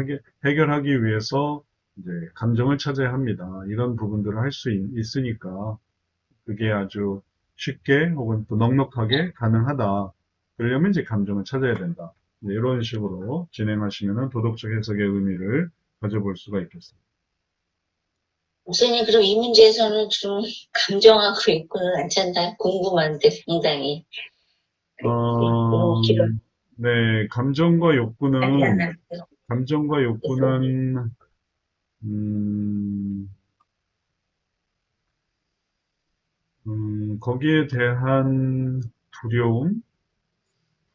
해결하기 위해서 이제 감정을 찾아야 합니다. 이런 부분들을 할 수 있으니까 그게 아주 쉽게 혹은 또 넉넉하게 가능하다. 그러려면 이제 감정을 찾아야 된다. 이런 식으로 진행하시면 도덕적 해석의 의미를 가져볼 수가 있겠습니다. 목사님, 그럼 이 문제에서는 좀 감정하고 있고는 않잖아요. 궁금한데, 상당히. 너무 길어. 네, 감정과 하지 욕구는, 않았어요. 감정과 욕구는, 음, 거기에 대한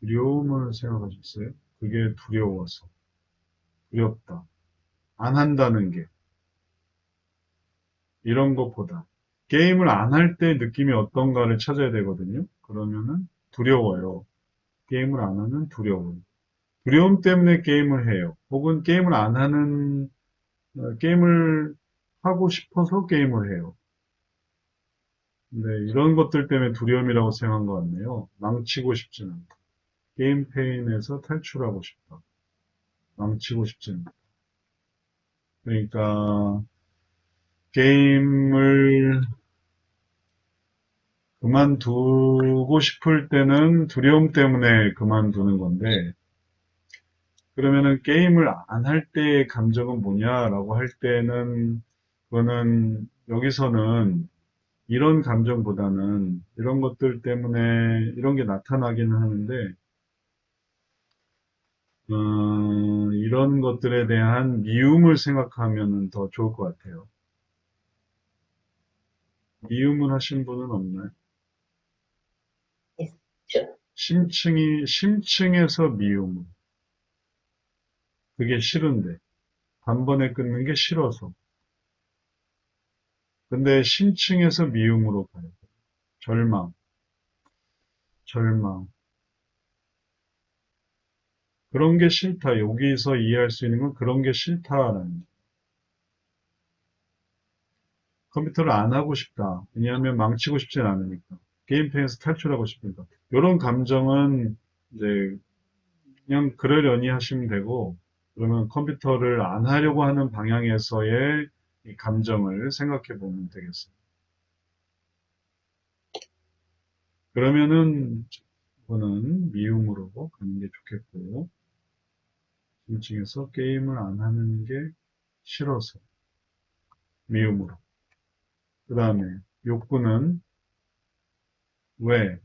두려움을 생각하셨어요? 그게 두려워서, 두렵다. 안 한다는 게, 이런 것보다. 게임을 안 할 때 느낌이 어떤가를 찾아야 되거든요. 그러면은 두려워요. 게임을 안 하면 두려워요. 두려움 때문에 게임을 해요. 혹은 게임을 안 하는, 게임을 하고 싶어서 게임을 해요. 네, 이런 것들 때문에 두려움이라고 생각한 것 같네요. 망치고 싶지는 않다. 게임 페인에서 탈출하고 싶다. 망치고 싶지는 않다. 그러니까 게임을 그만두고 싶을 때는 두려움 때문에 그만두는 건데, 그러면은 게임을 안 할 때의 감정은 뭐냐라고 할 때는, 그거는 여기서는 이런 감정보다는 이런 것들 때문에 이런 게 나타나기는 하는데, 이런 것들에 대한 미움을 생각하면 더 좋을 것 같아요. 미움을 하신 분은 없나요? 좀 심층에서 미움. 그게 싫은데. 단번에 끊는 게 싫어서. 근데 심층에서 미움으로 가요. 절망, 절망. 그런 게 싫다. 여기서 이해할 수 있는 건 그런 게 싫다라는 거예요. 컴퓨터를 안 하고 싶다. 왜냐하면 망치고 싶진 않으니까. 게임팬에서 탈출하고 싶으니까. 이런 감정은 이제 그냥 그러려니 하시면 되고, 그러면 컴퓨터를 안 하려고 하는 방향에서의 이 감정을 생각해 보면 되겠습니다. 그러면은, 그거는 미움으로 가는 게 좋겠고, 심층에서 게임을 안 하는 게 싫어서, 미움으로. 그 다음에, 욕구는 왜,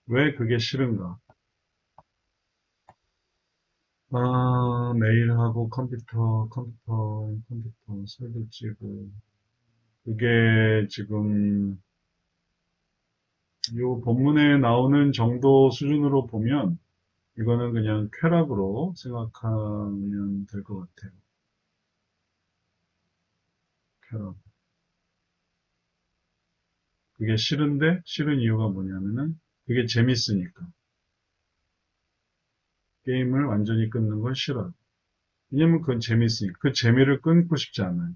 왜 그게 싫은가? 매일 하고 컴퓨터, 살도 찌고, 그게 지금 이 본문에 나오는 정도 수준으로 보면 이거는 그냥 쾌락으로 생각하면 될 것 같아요. 쾌락. 그게 싫은데 싫은 이유가 뭐냐면은 그게 재밌으니까. 게임을 완전히 끊는 건 싫어요. 왜냐면 그건 재밌으니까. 그 재미를 끊고 싶지 않아요.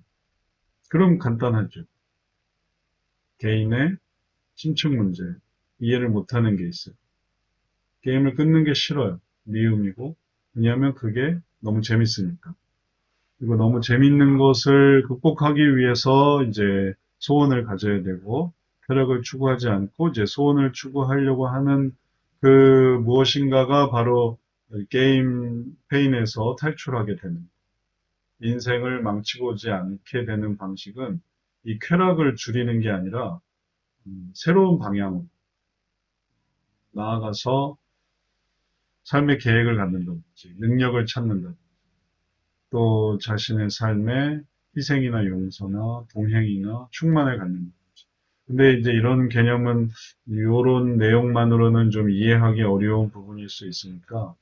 그럼 간단하죠. 개인의 심층 문제, 이해를 못하는 게 있어요. 게임을 끊는 게 싫어요. 미움이고. 왜냐하면 그게 너무 재밌으니까. 그리고 너무 재밌는 것을 극복하기 위해서 이제 소원을 가져야 되고, 쾌락을 추구하지 않고 이제 소원을 추구하려고 하는 그 무엇인가가 바로 게임 페인에서 탈출하게 되는, 인생을 망치고지 않게 되는 방식은 이 쾌락을 줄이는 게 아니라 새로운 방향으로 나아가서 삶의 계획을 갖는다든지 능력을 찾는다든지 또 자신의 삶에 희생이나 용서나 동행이나 충만을 갖는다든지. 근데 이제 이런 개념은 이런 내용만으로는 좀 이해하기 어려운 부분일 수 있으니까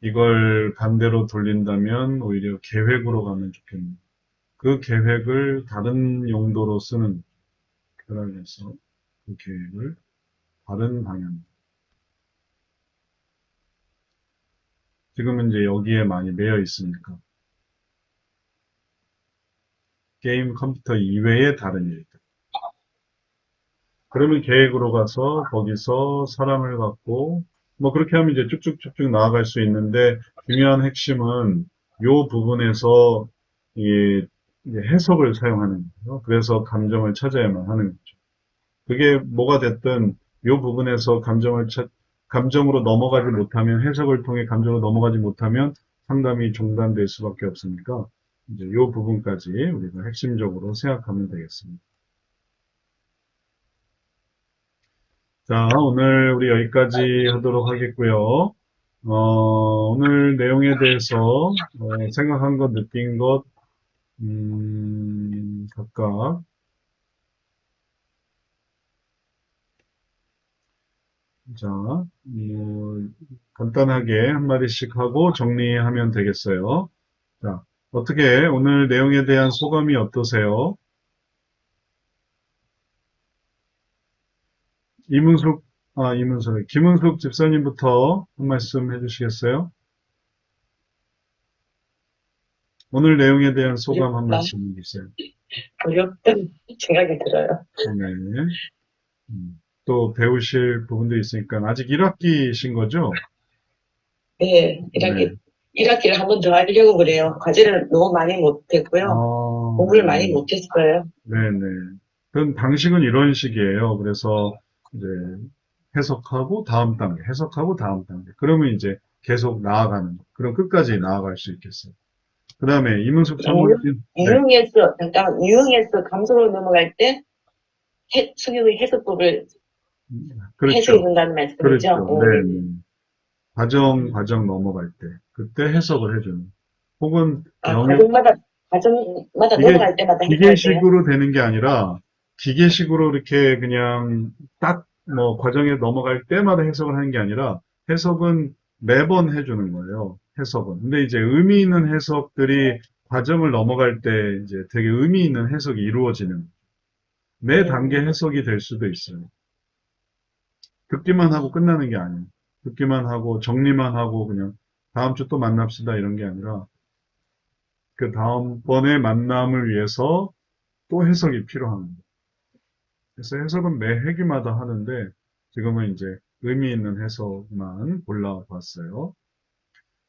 이걸 반대로 돌린다면 오히려 계획으로 가면 좋겠네요. 그 계획을 다른 용도로 쓰는 쾌락에서 그 계획을 다른 방향. 지금은 이제 여기에 많이 매여 있으니까 게임 컴퓨터 이외의 다른 일들. 그러면 계획으로 가서 거기서 사람을 갖고 뭐 그렇게 하면 이제 쭉쭉쭉쭉 나아갈 수 있는데 중요한 핵심은 요 부분에서 이게 해석을 사용하는 거예요. 그래서 감정을 찾아야만 하는 거죠. 그게 뭐가 됐든 요 부분에서 감정으로 넘어가지 못하면 해석을 통해 감정으로 넘어가지 못하면 상담이 중단될 수밖에 없으니까 이제 요 부분까지 우리가 핵심적으로 생각하면 되겠습니다. 자, 오늘 우리 여기까지 하도록 하겠고요. 오늘 내용에 대해서 생각한 것, 느낀 것, 각각 자, 간단하게 한마디씩 하고 정리하면 되겠어요. 자, 어떻게 오늘 내용에 대한 소감이 어떠세요? 김은숙 집사님부터 한 말씀 해주시겠어요? 오늘 내용에 대한 소감 한 말씀 해주세요. 어렵다는 생각이 들어요. 네. 또 배우실 부분도 있으니까 아직 1학기신 거죠? 네, 네. 1학기를 한 번 더 하려고 그래요. 과제를 너무 많이 못했고요. 공부를 많이 못했어요. 네네. 그럼 방식은 이런 식이에요. 그래서 이제 해석하고 다음 단계, 해석하고 다음 단계. 그러면 이제 계속 나아가는, 그럼 끝까지 나아갈 수 있겠어요. 그 다음에 이문숙 사모님, 네. 유형에서 감소로 넘어갈 때 수경의 해석법을 해석해 그렇죠. 준다는 말씀이죠. 그렇죠. 네. 과정 넘어갈 때, 그때 해석을 해주는. 혹은 과정마다 이게 넘어갈 때마다 해석할 때요. 기계식으로 되는 게 아니라 기계식으로 이렇게 그냥 딱 뭐 과정에 넘어갈 때마다 해석을 하는 게 아니라 해석은 매번 해주는 거예요. 해석은. 근데 이제 의미 있는 해석들이 과정을 넘어갈 때 이제 되게 의미 있는 해석이 이루어지는 매 단계 해석이 될 수도 있어요. 듣기만 하고 끝나는 게 아니에요. 듣기만 하고 정리만 하고 그냥 다음 주 또 만납시다 이런 게 아니라 그 다음번의 만남을 위해서 또 해석이 필요한 거예요. 그래서 해석은 매 회기마다 하는데 지금은 이제 의미 있는 해석만 골라봤어요.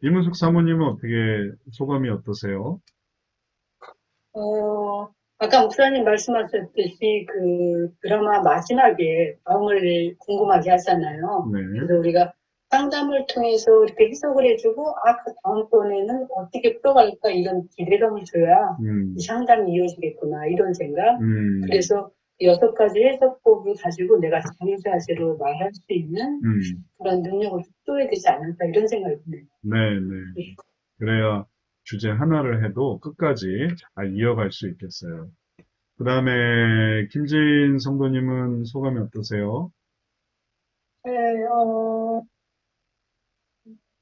이문숙 사모님은 어떻게 소감이 어떠세요? 아까 목사님 말씀하셨듯이 그 드라마 마지막에 마음을 궁금하게 하잖아요. 네, 그래서 우리가 상담을 통해서 이렇게 해석을 해주고, 그 다음번에는 어떻게 풀어갈까 이런 기대감을 줘야 이 상담이 이어지겠구나, 이런 생각. 그래서 6가지 해석법을 가지고 내가 자유자재로 말할 수 있는 그런 능력을 뚫어야 되지 않을까, 이런 생각이 드네요. 네. 그래야 주제 하나를 해도 끝까지 잘 이어갈 수 있겠어요. 그 다음에 김진 성도님은 소감이 어떠세요? 네,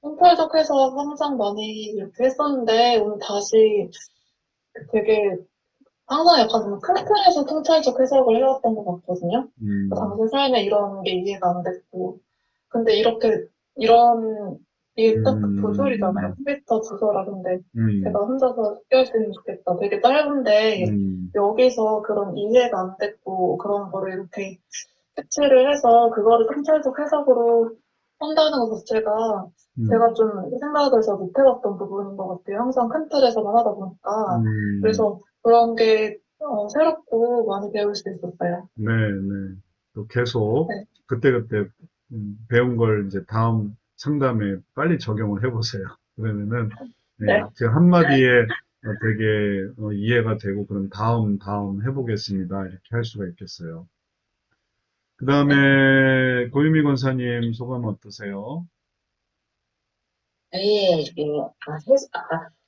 통찰적 해석 항상 많이 이렇게 했었는데, 오늘 다시 되게, 항상 약간 좀 큰 틀에서 통찰적 해석을 해왔던 것 같거든요. 당신 삶에 이런 게 이해가 안 됐고. 근데 이런, 이게 딱 그 조절이잖아요. 컴퓨터 조절아. 근데 제가 혼자서 쉽게 할 수 있으면 좋겠다. 되게 짧은데, 여기서 그런 이해가 안 됐고, 그런 거를 이렇게 캐치를 해서, 그거를 통찰적 해석으로 한다는 것 자체가 제가 좀 생각을 잘 못해봤던 부분인 것 같아요. 항상 큰 틀에서만 하다 보니까. 그래서 그런 게 새롭고 많이 배울 수 있었어요. 네, 네. 또 계속 네. 그때그때 배운 걸 이제 다음 상담에 빨리 적용을 해보세요. 그러면은 네, 네. 그 한마디에 되게 이해가 되고 그럼 다음 해보겠습니다. 이렇게 할 수가 있겠어요. 그 다음에 고유미 권사님 소감 어떠세요? 예,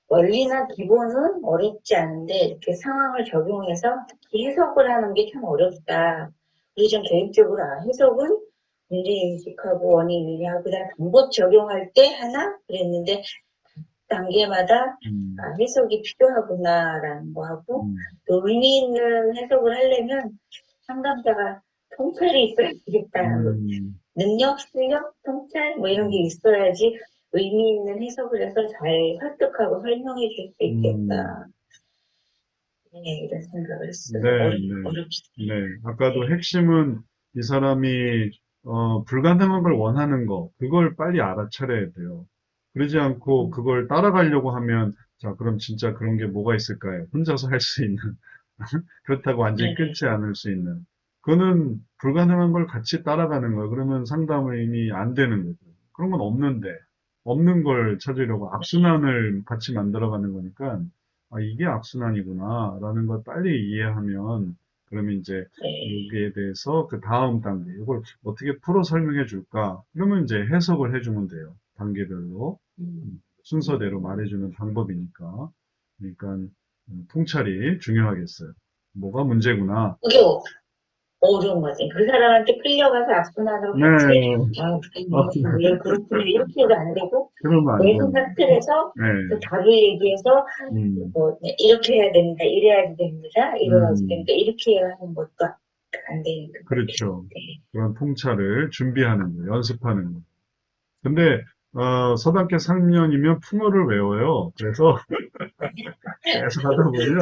원리나 기본은 어렵지 않은데, 이렇게 상황을 적용해서 특히 해석을 하는 게 참 어렵다. 그리고 좀 개인적으로, 해석은 문제인식하고 원인 의미하고, 그 다음에 방법 적용할 때 하나? 그랬는데, 단계마다 음, 해석이 필요하구나라는 거 하고, 음, 또 의미 있는 해석을 하려면 상담자가 통찰이 있어야 되겠다. 음, 능력, 실력, 통찰 뭐 이런 게 있어야지 의미 있는 해석을 해서 잘 설득하고 설명해 줄 수 음, 있겠다. 네, 이런 생각을 했어요. 네, 네, 어렵지. 네. 아까도 네. 핵심은 이 사람이 불가능한 걸 원하는 거, 그걸 빨리 알아차려야 돼요. 그러지 않고 그걸 따라가려고 하면, 자, 그럼 진짜 그런 게 뭐가 있을까요? 혼자서 할 수 있는, 그렇다고 완전히 네. 끊지 않을 수 있는. 그거는 불가능한 걸 같이 따라가는 거예요. 그러면 상담을 이미 안 되는 거죠. 그런 건 없는데, 없는 걸 찾으려고 악순환을 같이 만들어가는 거니까, 아, 이게 악순환이구나, 라는 걸 빨리 이해하면, 그러면 이제 네. 여기에 대해서 그 다음 단계, 이걸 어떻게 풀어 설명해 줄까? 그러면 이제 해석을 해주면 돼요. 단계별로. 음, 순서대로 음. 말해주는 방법이니까. 그러니까 통찰이 중요하겠어요. 뭐가 문제구나. 그게 어려운 거지. 그 사람한테 끌려가서 악순환으로 네, 같이, 어, 물론 그렇군요. 이렇게 해도 안 되고, 그러면 안 내 돼요. 생각 틀에서 네, 또 답을 얘기해서, 음, 뭐, 네, 이렇게 해야 됩니다. 이래야 됩니다. 이래야지 음, 됩니다. 이렇게 해야 하는 것도 안 되니까. 그렇죠. 네. 그런 통찰을 준비하는 거, 연습하는 거. 근데, 서당계 3년이면 풍어를 외워요. 그래서 계속 하다 보면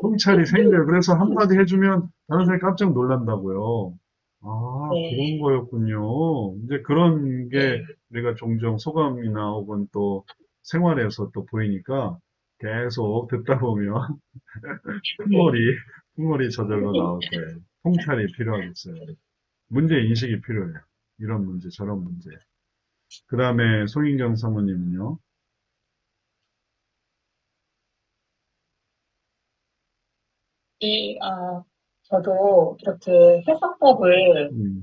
통찰이 생겨요. 그래서 한마디 해주면 다른 사람이 깜짝 놀란다고요. 아, 그런 네. 거였군요. 이제 그런 게 네. 우리가 종종 소감이나 혹은 또 생활에서 또 보이니까 계속 듣다 보면 콧물이, 네. 콧물이 저절로 나올 거예요. 통찰이 필요하겠어요. 문제 인식이 필요해요. 이런 문제, 저런 문제. 그 다음에 송인경 사모님은요? 저도 이렇게 해석법을 음,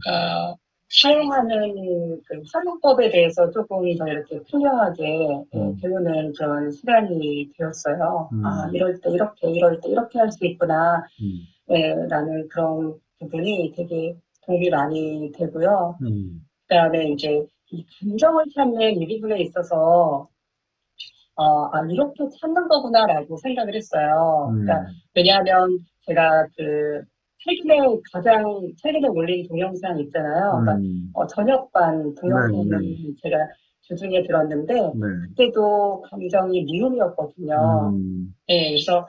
사용하는 그 활용법에 대해서 조금 더 이렇게 투명하게 음, 배우는 그런 시간이 되었어요. 음, 이럴 때 이렇게, 이럴 때 이렇게 할 수 있구나, 음, 라는 그런 부분이 되게 도움이 많이 되고요. 음, 그다음에 이제 이 감정을 찾는 이 부분에 있어서 이렇게 찾는 거구나라고 생각을 했어요. 그러니까, 음, 왜냐하면 제가 최근에 올린 동영상 있잖아요. 그러니까, 음. 저녁반 네, 동영상을 네, 제가 주중에 들었는데, 네. 그때도 감정이 미움이었거든요. 음, 예, 그래서,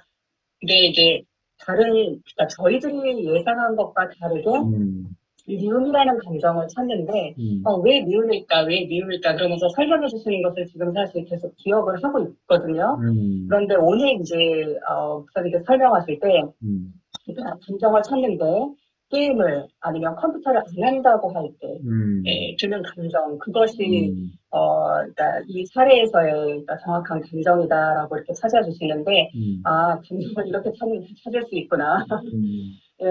근데 이제 그러니까 저희들이 예상한 것과 다르게, 음, 미움이라는 감정을 찾는데, 음, 왜 미움일까, 그러면서 설명해 주시는 것을 지금 사실 계속 기억을 하고 있거든요. 음, 그런데 오늘 이제, 목사님께서 설명하실 때, 음, 감정을 찾는데, 게임을 아니면 컴퓨터를 안 한다고 할 때, 음, 드는 감정, 그것이, 음, 그러니까 이 사례에서의 그러니까 정확한 감정이다라고 이렇게 찾아주시는데, 음, 감정을 이렇게 찾을 수 있구나. 음, 예,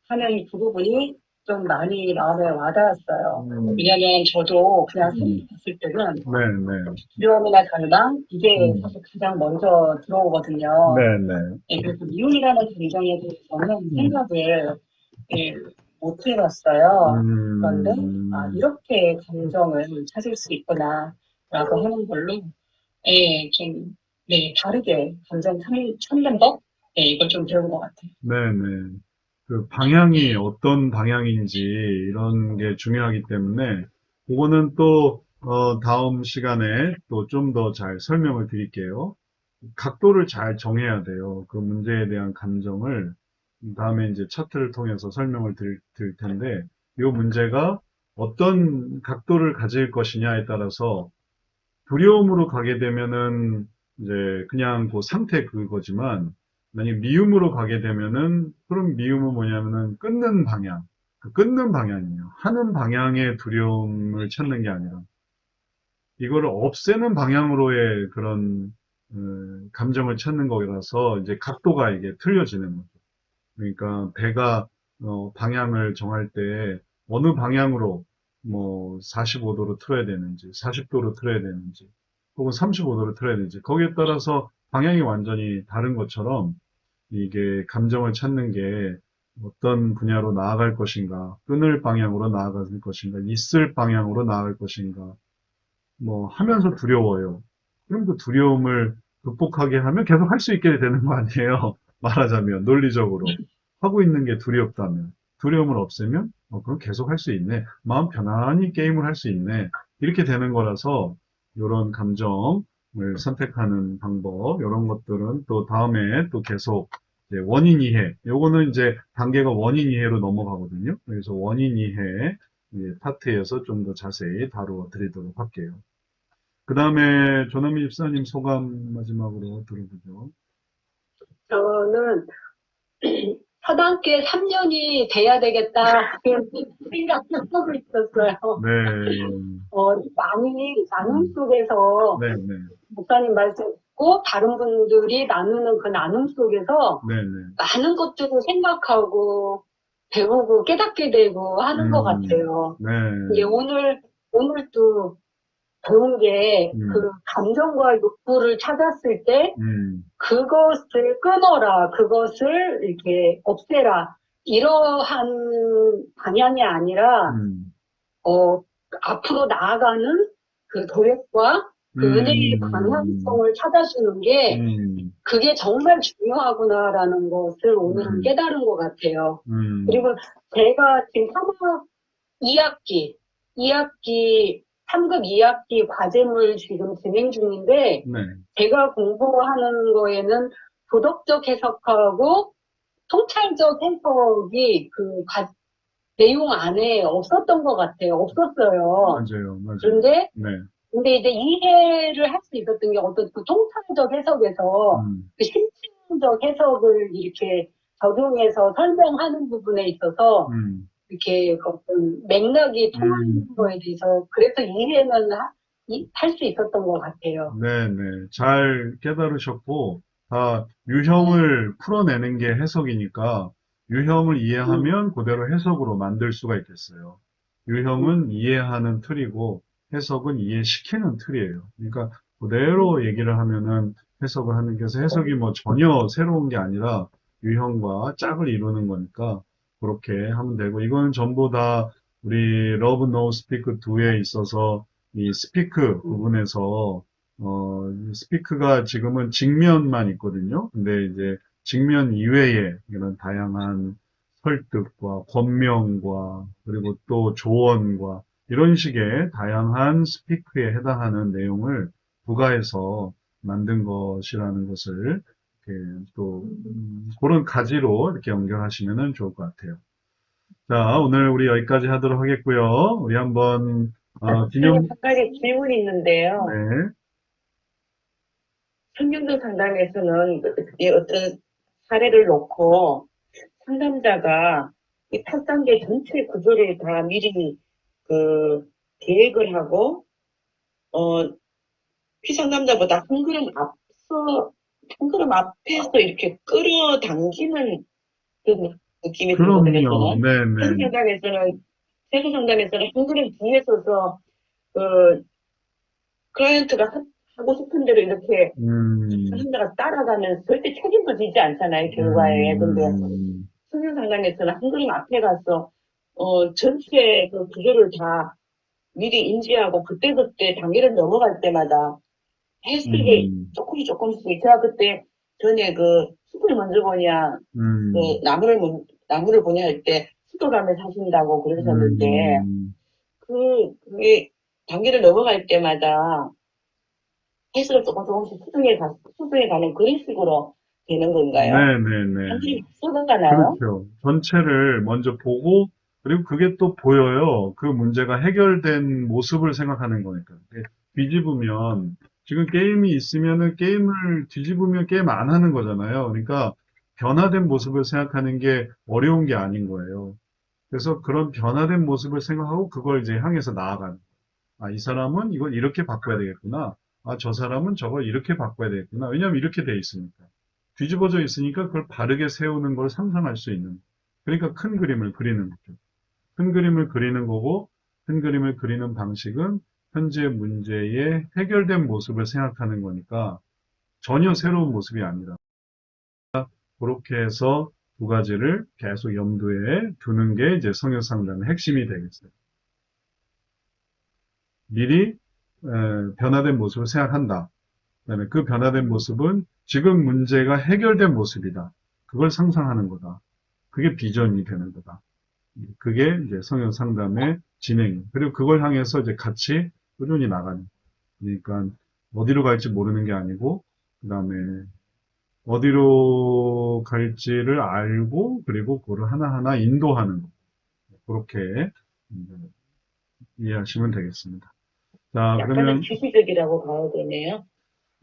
하는 그 부분이 좀 많이 마음에 와닿았어요. 음, 왜냐면 저도 그냥 음, 생각했을 때는 네, 네, 두려움이나 절망 이게 음, 사실 가장 먼저 들어오거든요. 네, 네, 그래서 미움이라는 감정에 대해서는 음, 생각을 예, 못 해봤어요. 그런데 음, 이렇게 감정을 찾을 수 있구나라고 하는 걸로 좀 다르게 감정 찾는 법 이걸 좀 배운 것 같아요. 네, 네. 그 방향이 네. 어떤 방향인지 이런 게 중요하기 때문에 그거는 또 다음 시간에 또 좀 더 잘 설명을 드릴게요. 각도를 잘 정해야 돼요. 그 문제에 대한 감정을 다음에 이제 차트를 통해서 설명을 드릴 텐데 이 문제가 어떤 각도를 가질 것이냐에 따라서 두려움으로 가게 되면은 이제 그냥 그 상태 그거지만 만약에 미음으로 가게 되면은, 그럼 미음은 뭐냐면은 끊는 방향. 그 끊는 방향이에요. 하는 방향의 두려움을 찾는 게 아니라, 이거를 없애는 방향으로의 그런, 감정을 찾는 거라서, 이제 각도가 이게 틀려지는 거죠. 그러니까 배가 방향을 정할 때 어느 방향으로 뭐 45도로 틀어야 되는지 40도로 틀어야 되는지 혹은 35도로 틀어야 되는지 거기에 따라서 방향이 완전히 다른 것처럼 이게 감정을 찾는 게 어떤 분야로 나아갈 것인가, 끊을 방향으로 나아갈 것인가, 있을 방향으로 나아갈 것인가, 뭐 하면서 두려워요. 그럼 그 두려움을 극복하게 하면 계속 할 수 있게 되는 거 아니에요. 말하자면 논리적으로 하고 있는 게 두렵다면 두려움을 없애면 그럼 계속 할 수 있네. 마음 편안히 게임을 할 수 있네. 이렇게 되는 거라서 이런 감정을 선택하는 방법, 이런 것들은 또 다음에 또 계속 이제 원인 이해. 요거는 이제 단계가 원인 이해로 넘어가거든요. 그래서 원인 이해 파트에서 좀 더 자세히 다루어 드리도록 할게요. 그 다음에 조남미 집사님 소감 마지막으로 들어보죠. 저는 서당계 3년이 돼야 되겠다 생각을 하고 있었어요. 네, 많이 나눔 속에서 네, 네, 목사님 말씀 듣고 다른 분들이 나누는 그 나눔 속에서 네, 네. 많은 것들을 생각하고 배우고 깨닫게 되고 하는 것 같아요. 네, 이제 오늘 또 배운 게 그 음, 감정과 욕구를 찾았을 때 음, 그것을 끊어라, 그것을 이렇게 없애라. 이러한 방향이 아니라, 음, 앞으로 나아가는 그 도력과 그 은혜의 음, 방향성을 찾아주는 게 음, 그게 정말 중요하구나라는 것을 오늘은 음, 깨달은 것 같아요. 음, 그리고 제가 지금 2학기 3급 2학기 과제물 지금 진행 중인데, 네, 제가 공부하는 거에는 도덕적 해석하고 통찰적 해석이 내용 안에 없었던 것 같아요. 없었어요. 맞아요, 맞아요. 그런데, 네, 근데 이제 이해를 할 수 있었던 게 어떤 그 통찰적 해석에서 음, 그 심층적 해석을 이렇게 적용해서 설명하는 부분에 있어서 음, 이렇게 어떤 맥락이 음, 통하는 거에 대해서 그래서 이해는 할 수 있었던 것 같아요. 네, 네. 잘 깨달으셨고, 다 유형을 풀어내는 게 해석이니까, 유형을 음, 이해하면 그대로 해석으로 만들 수가 있겠어요. 유형은 이해하는 틀이고, 해석은 이해시키는 틀이에요. 그러니까, 그대로 얘기를 하면은 해석을 하는 게, 그래서 해석이 뭐 전혀 새로운 게 아니라, 유형과 짝을 이루는 거니까, 그렇게 하면 되고, 이거는 전부 다 우리 러브 노 스피크 2에 있어서, 이 스피크 부분에서 스피크가 지금은 직면만 있거든요. 근데 이제 직면 이외에 이런 다양한 설득과 권명과 그리고 또 조언과 이런 식의 다양한 스피크에 해당하는 내용을 부가해서 만든 것이라는 것을 이렇게 또 그런 가지로 이렇게 연결하시면 좋을 것 같아요. 자, 오늘 우리 여기까지 하도록 하겠고요. 우리 한번 선생님, 기념 한 가지 질문이 있는데요. 네. 성경적 상담에서는 이 어떤 사례를 놓고 상담자가 이 8단계 전체 구조를 다 미리 그 계획을 하고, 어, 피상담자보다 한 걸음 앞에서 이렇게 끌어당기는 그런 느낌이 들거든요, 그럼요. 저는. 세수 네네. 상담에서는, 세수 상담에서는 한 걸음 뒤에 서서, 그, 클라이언트가 하고 싶은 대로 이렇게 음, 상담자가 따라가면 절대 책임도 지지 않잖아요, 결과에. 근데 성경 상담에서는 한 걸음 앞에 가서, 전체 그 구조를 다 미리 인지하고 그때그때 단계를 넘어갈 때마다 해석이 음, 조금씩. 제가 그때 전에 그 숲을 먼저 보냐, 그 음, 나무를 보냐 할 때 숲을 사신다고 그러셨는데, 음, 그게 단계를 넘어갈 때마다 해석을 조금씩 수정해 가는 그런 식으로 되는 건가요? 네네네. 단계를 써가나요? 그렇죠. 전체를 먼저 보고, 그리고 그게 또 보여요. 그 문제가 해결된 모습을 생각하는 거니까. 뒤집으면, 지금 게임이 있으면은 게임을 뒤집으면 게임 안 하는 거잖아요. 그러니까 변화된 모습을 생각하는 게 어려운 게 아닌 거예요. 그래서 그런 변화된 모습을 생각하고 그걸 이제 향해서 나아가는. 아, 이 사람은 이걸 이렇게 바꿔야 되겠구나. 아, 저 사람은 저걸 이렇게 바꿔야 되겠구나. 왜냐하면 이렇게 돼 있으니까. 뒤집어져 있으니까 그걸 바르게 세우는 걸 상상할 수 있는. 그러니까 큰 그림을 그리는 거죠. 큰 그림을 그리는 거고, 큰 그림을 그리는 방식은 현재 문제의 해결된 모습을 생각하는 거니까 전혀 새로운 모습이 아니라 그렇게 해서 두 가지를 계속 염두에 두는 게 이제 성역 상담의 핵심이 되겠어요. 미리 변화된 모습을 생각한다. 그다음에 그 변화된 모습은 지금 문제가 해결된 모습이다. 그걸 상상하는 거다. 그게 비전이 되는 거다. 그게 이제 성역 상담의 진행. 그리고 그걸 향해서 이제 같이 꾸준히 나가는. 그러니까 어디로 갈지 모르는 게 아니고, 그다음에 어디로 갈지를 알고, 그리고 그걸 하나하나 인도하는 거. 그렇게 이해하시면 되겠습니다. 자, 약간은 그러면 지시적이라고 봐야 되네요.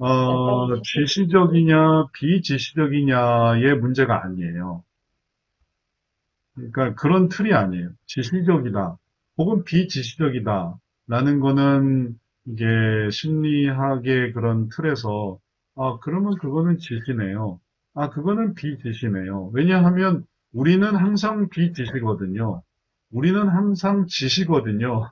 약간은 지시적이냐, 비지시적이냐의 문제가 아니에요. 그러니까 그런 틀이 아니에요. 지시적이다, 혹은 비지시적이다, 라는 거는 이게 심리학의 그런 틀에서, 아, 그러면 그거는 지시네요. 아, 그거는 비지시네요. 왜냐하면 우리는 항상 비지시거든요. 우리는 항상 지시거든요.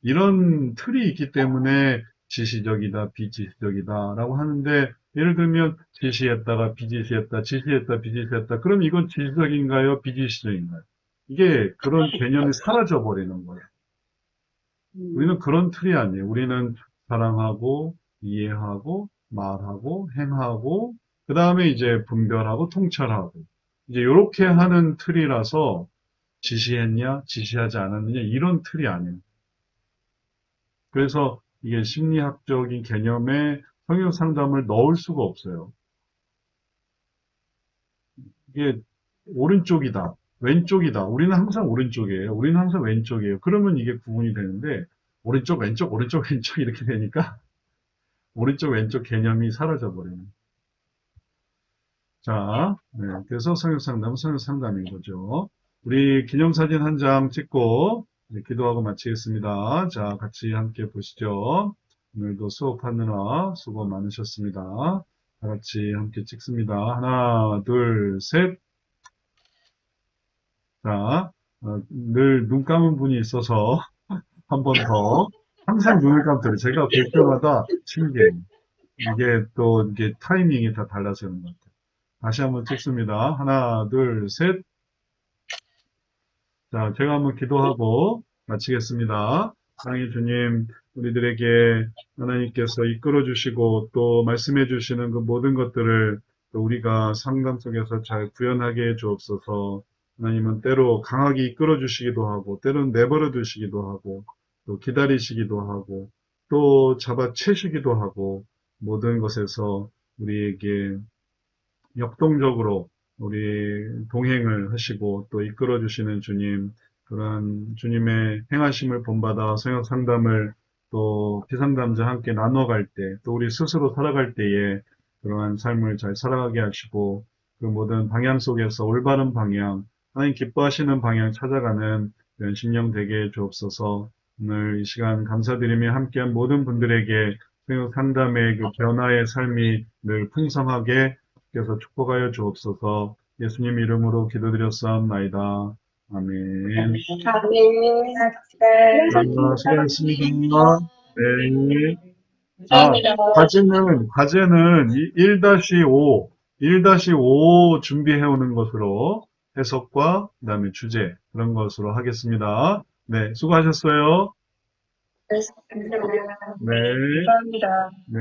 이런 틀이 있기 때문에 지시적이다, 비지시적이다라고 하는데, 예를 들면 지시했다가 비지시했다, 지시했다, 비지시했다. 그럼 이건 지시적인가요, 비지시적인가요? 이게 그런 개념이 사라져 버리는 거예요. 우리는 그런 틀이 아니에요. 우리는 사랑하고, 이해하고, 말하고, 행하고, 그 다음에 이제 분별하고, 통찰하고. 이제 이렇게 하는 틀이라서 지시했냐, 지시하지 않았느냐, 이런 틀이 아니에요. 그래서 이게 심리학적인 개념에 성역 상담을 넣을 수가 없어요. 이게 오른쪽이다, 왼쪽이다. 우리는 항상 오른쪽이에요. 우리는 항상 왼쪽이에요. 그러면 이게 구분이 되는데 오른쪽, 왼쪽, 오른쪽, 왼쪽 이렇게 되니까 오른쪽, 왼쪽 개념이 사라져 버리는. 자, 네, 그래서 성역 상담은 성역 상담인 거죠. 우리 기념사진 한 장 찍고 이제 기도하고 마치겠습니다. 자, 같이 함께 보시죠. 오늘도 수업하느라 수고 많으셨습니다. 다 같이 함께 찍습니다. 하나, 둘, 셋. 자, 늘 눈 감은 분이 있어서 한 번 더. 항상 눈을 감더라고요. 제가 볼 때마다 신기해요. 이게 또 이게 타이밍이 다 달라지는 것 같아요. 다시 한번 찍습니다. 하나, 둘, 셋. 자, 제가 한번 기도하고 마치겠습니다. 사랑의 주님, 우리들에게 하나님께서 이끌어 주시고 또 말씀해 주시는 그 모든 것들을 또 우리가 상담 속에서 잘 구현하게 해 주옵소서. 하나님은 때로 강하게 이끌어 주시기도 하고, 때로는 내버려 두시기도 하고, 또 기다리시기도 하고, 또 잡아채시기도 하고, 모든 것에서 우리에게 역동적으로 우리 동행을 하시고 또 이끌어 주시는 주님, 그러한 주님의 행하심을 본받아 성역 상담을 또 피상담자와 함께 나눠갈 때, 또 우리 스스로 살아갈 때에 그러한 삶을 잘 살아가게 하시고 그 모든 방향 속에서 올바른 방향, 하나님 기뻐하시는 방향 찾아가는 그런 심령 되게 해 주옵소서. 오늘 이 시간 감사드리며 함께한 모든 분들에게 성역 상담의 그 변화의 삶이 늘 풍성하게 그래서 축복하여 주옵소서. 예수님 이름으로 기도드렸사옵나이다. 아멘. 수고하셨습니다. 네. 감사합니다. 과제는 1-5, 1-5 준비해오는 것으로 해석과 그다음에 주제 그런 것으로 하겠습니다. 네, 수고하셨어요. 네, 감사합니다. 네.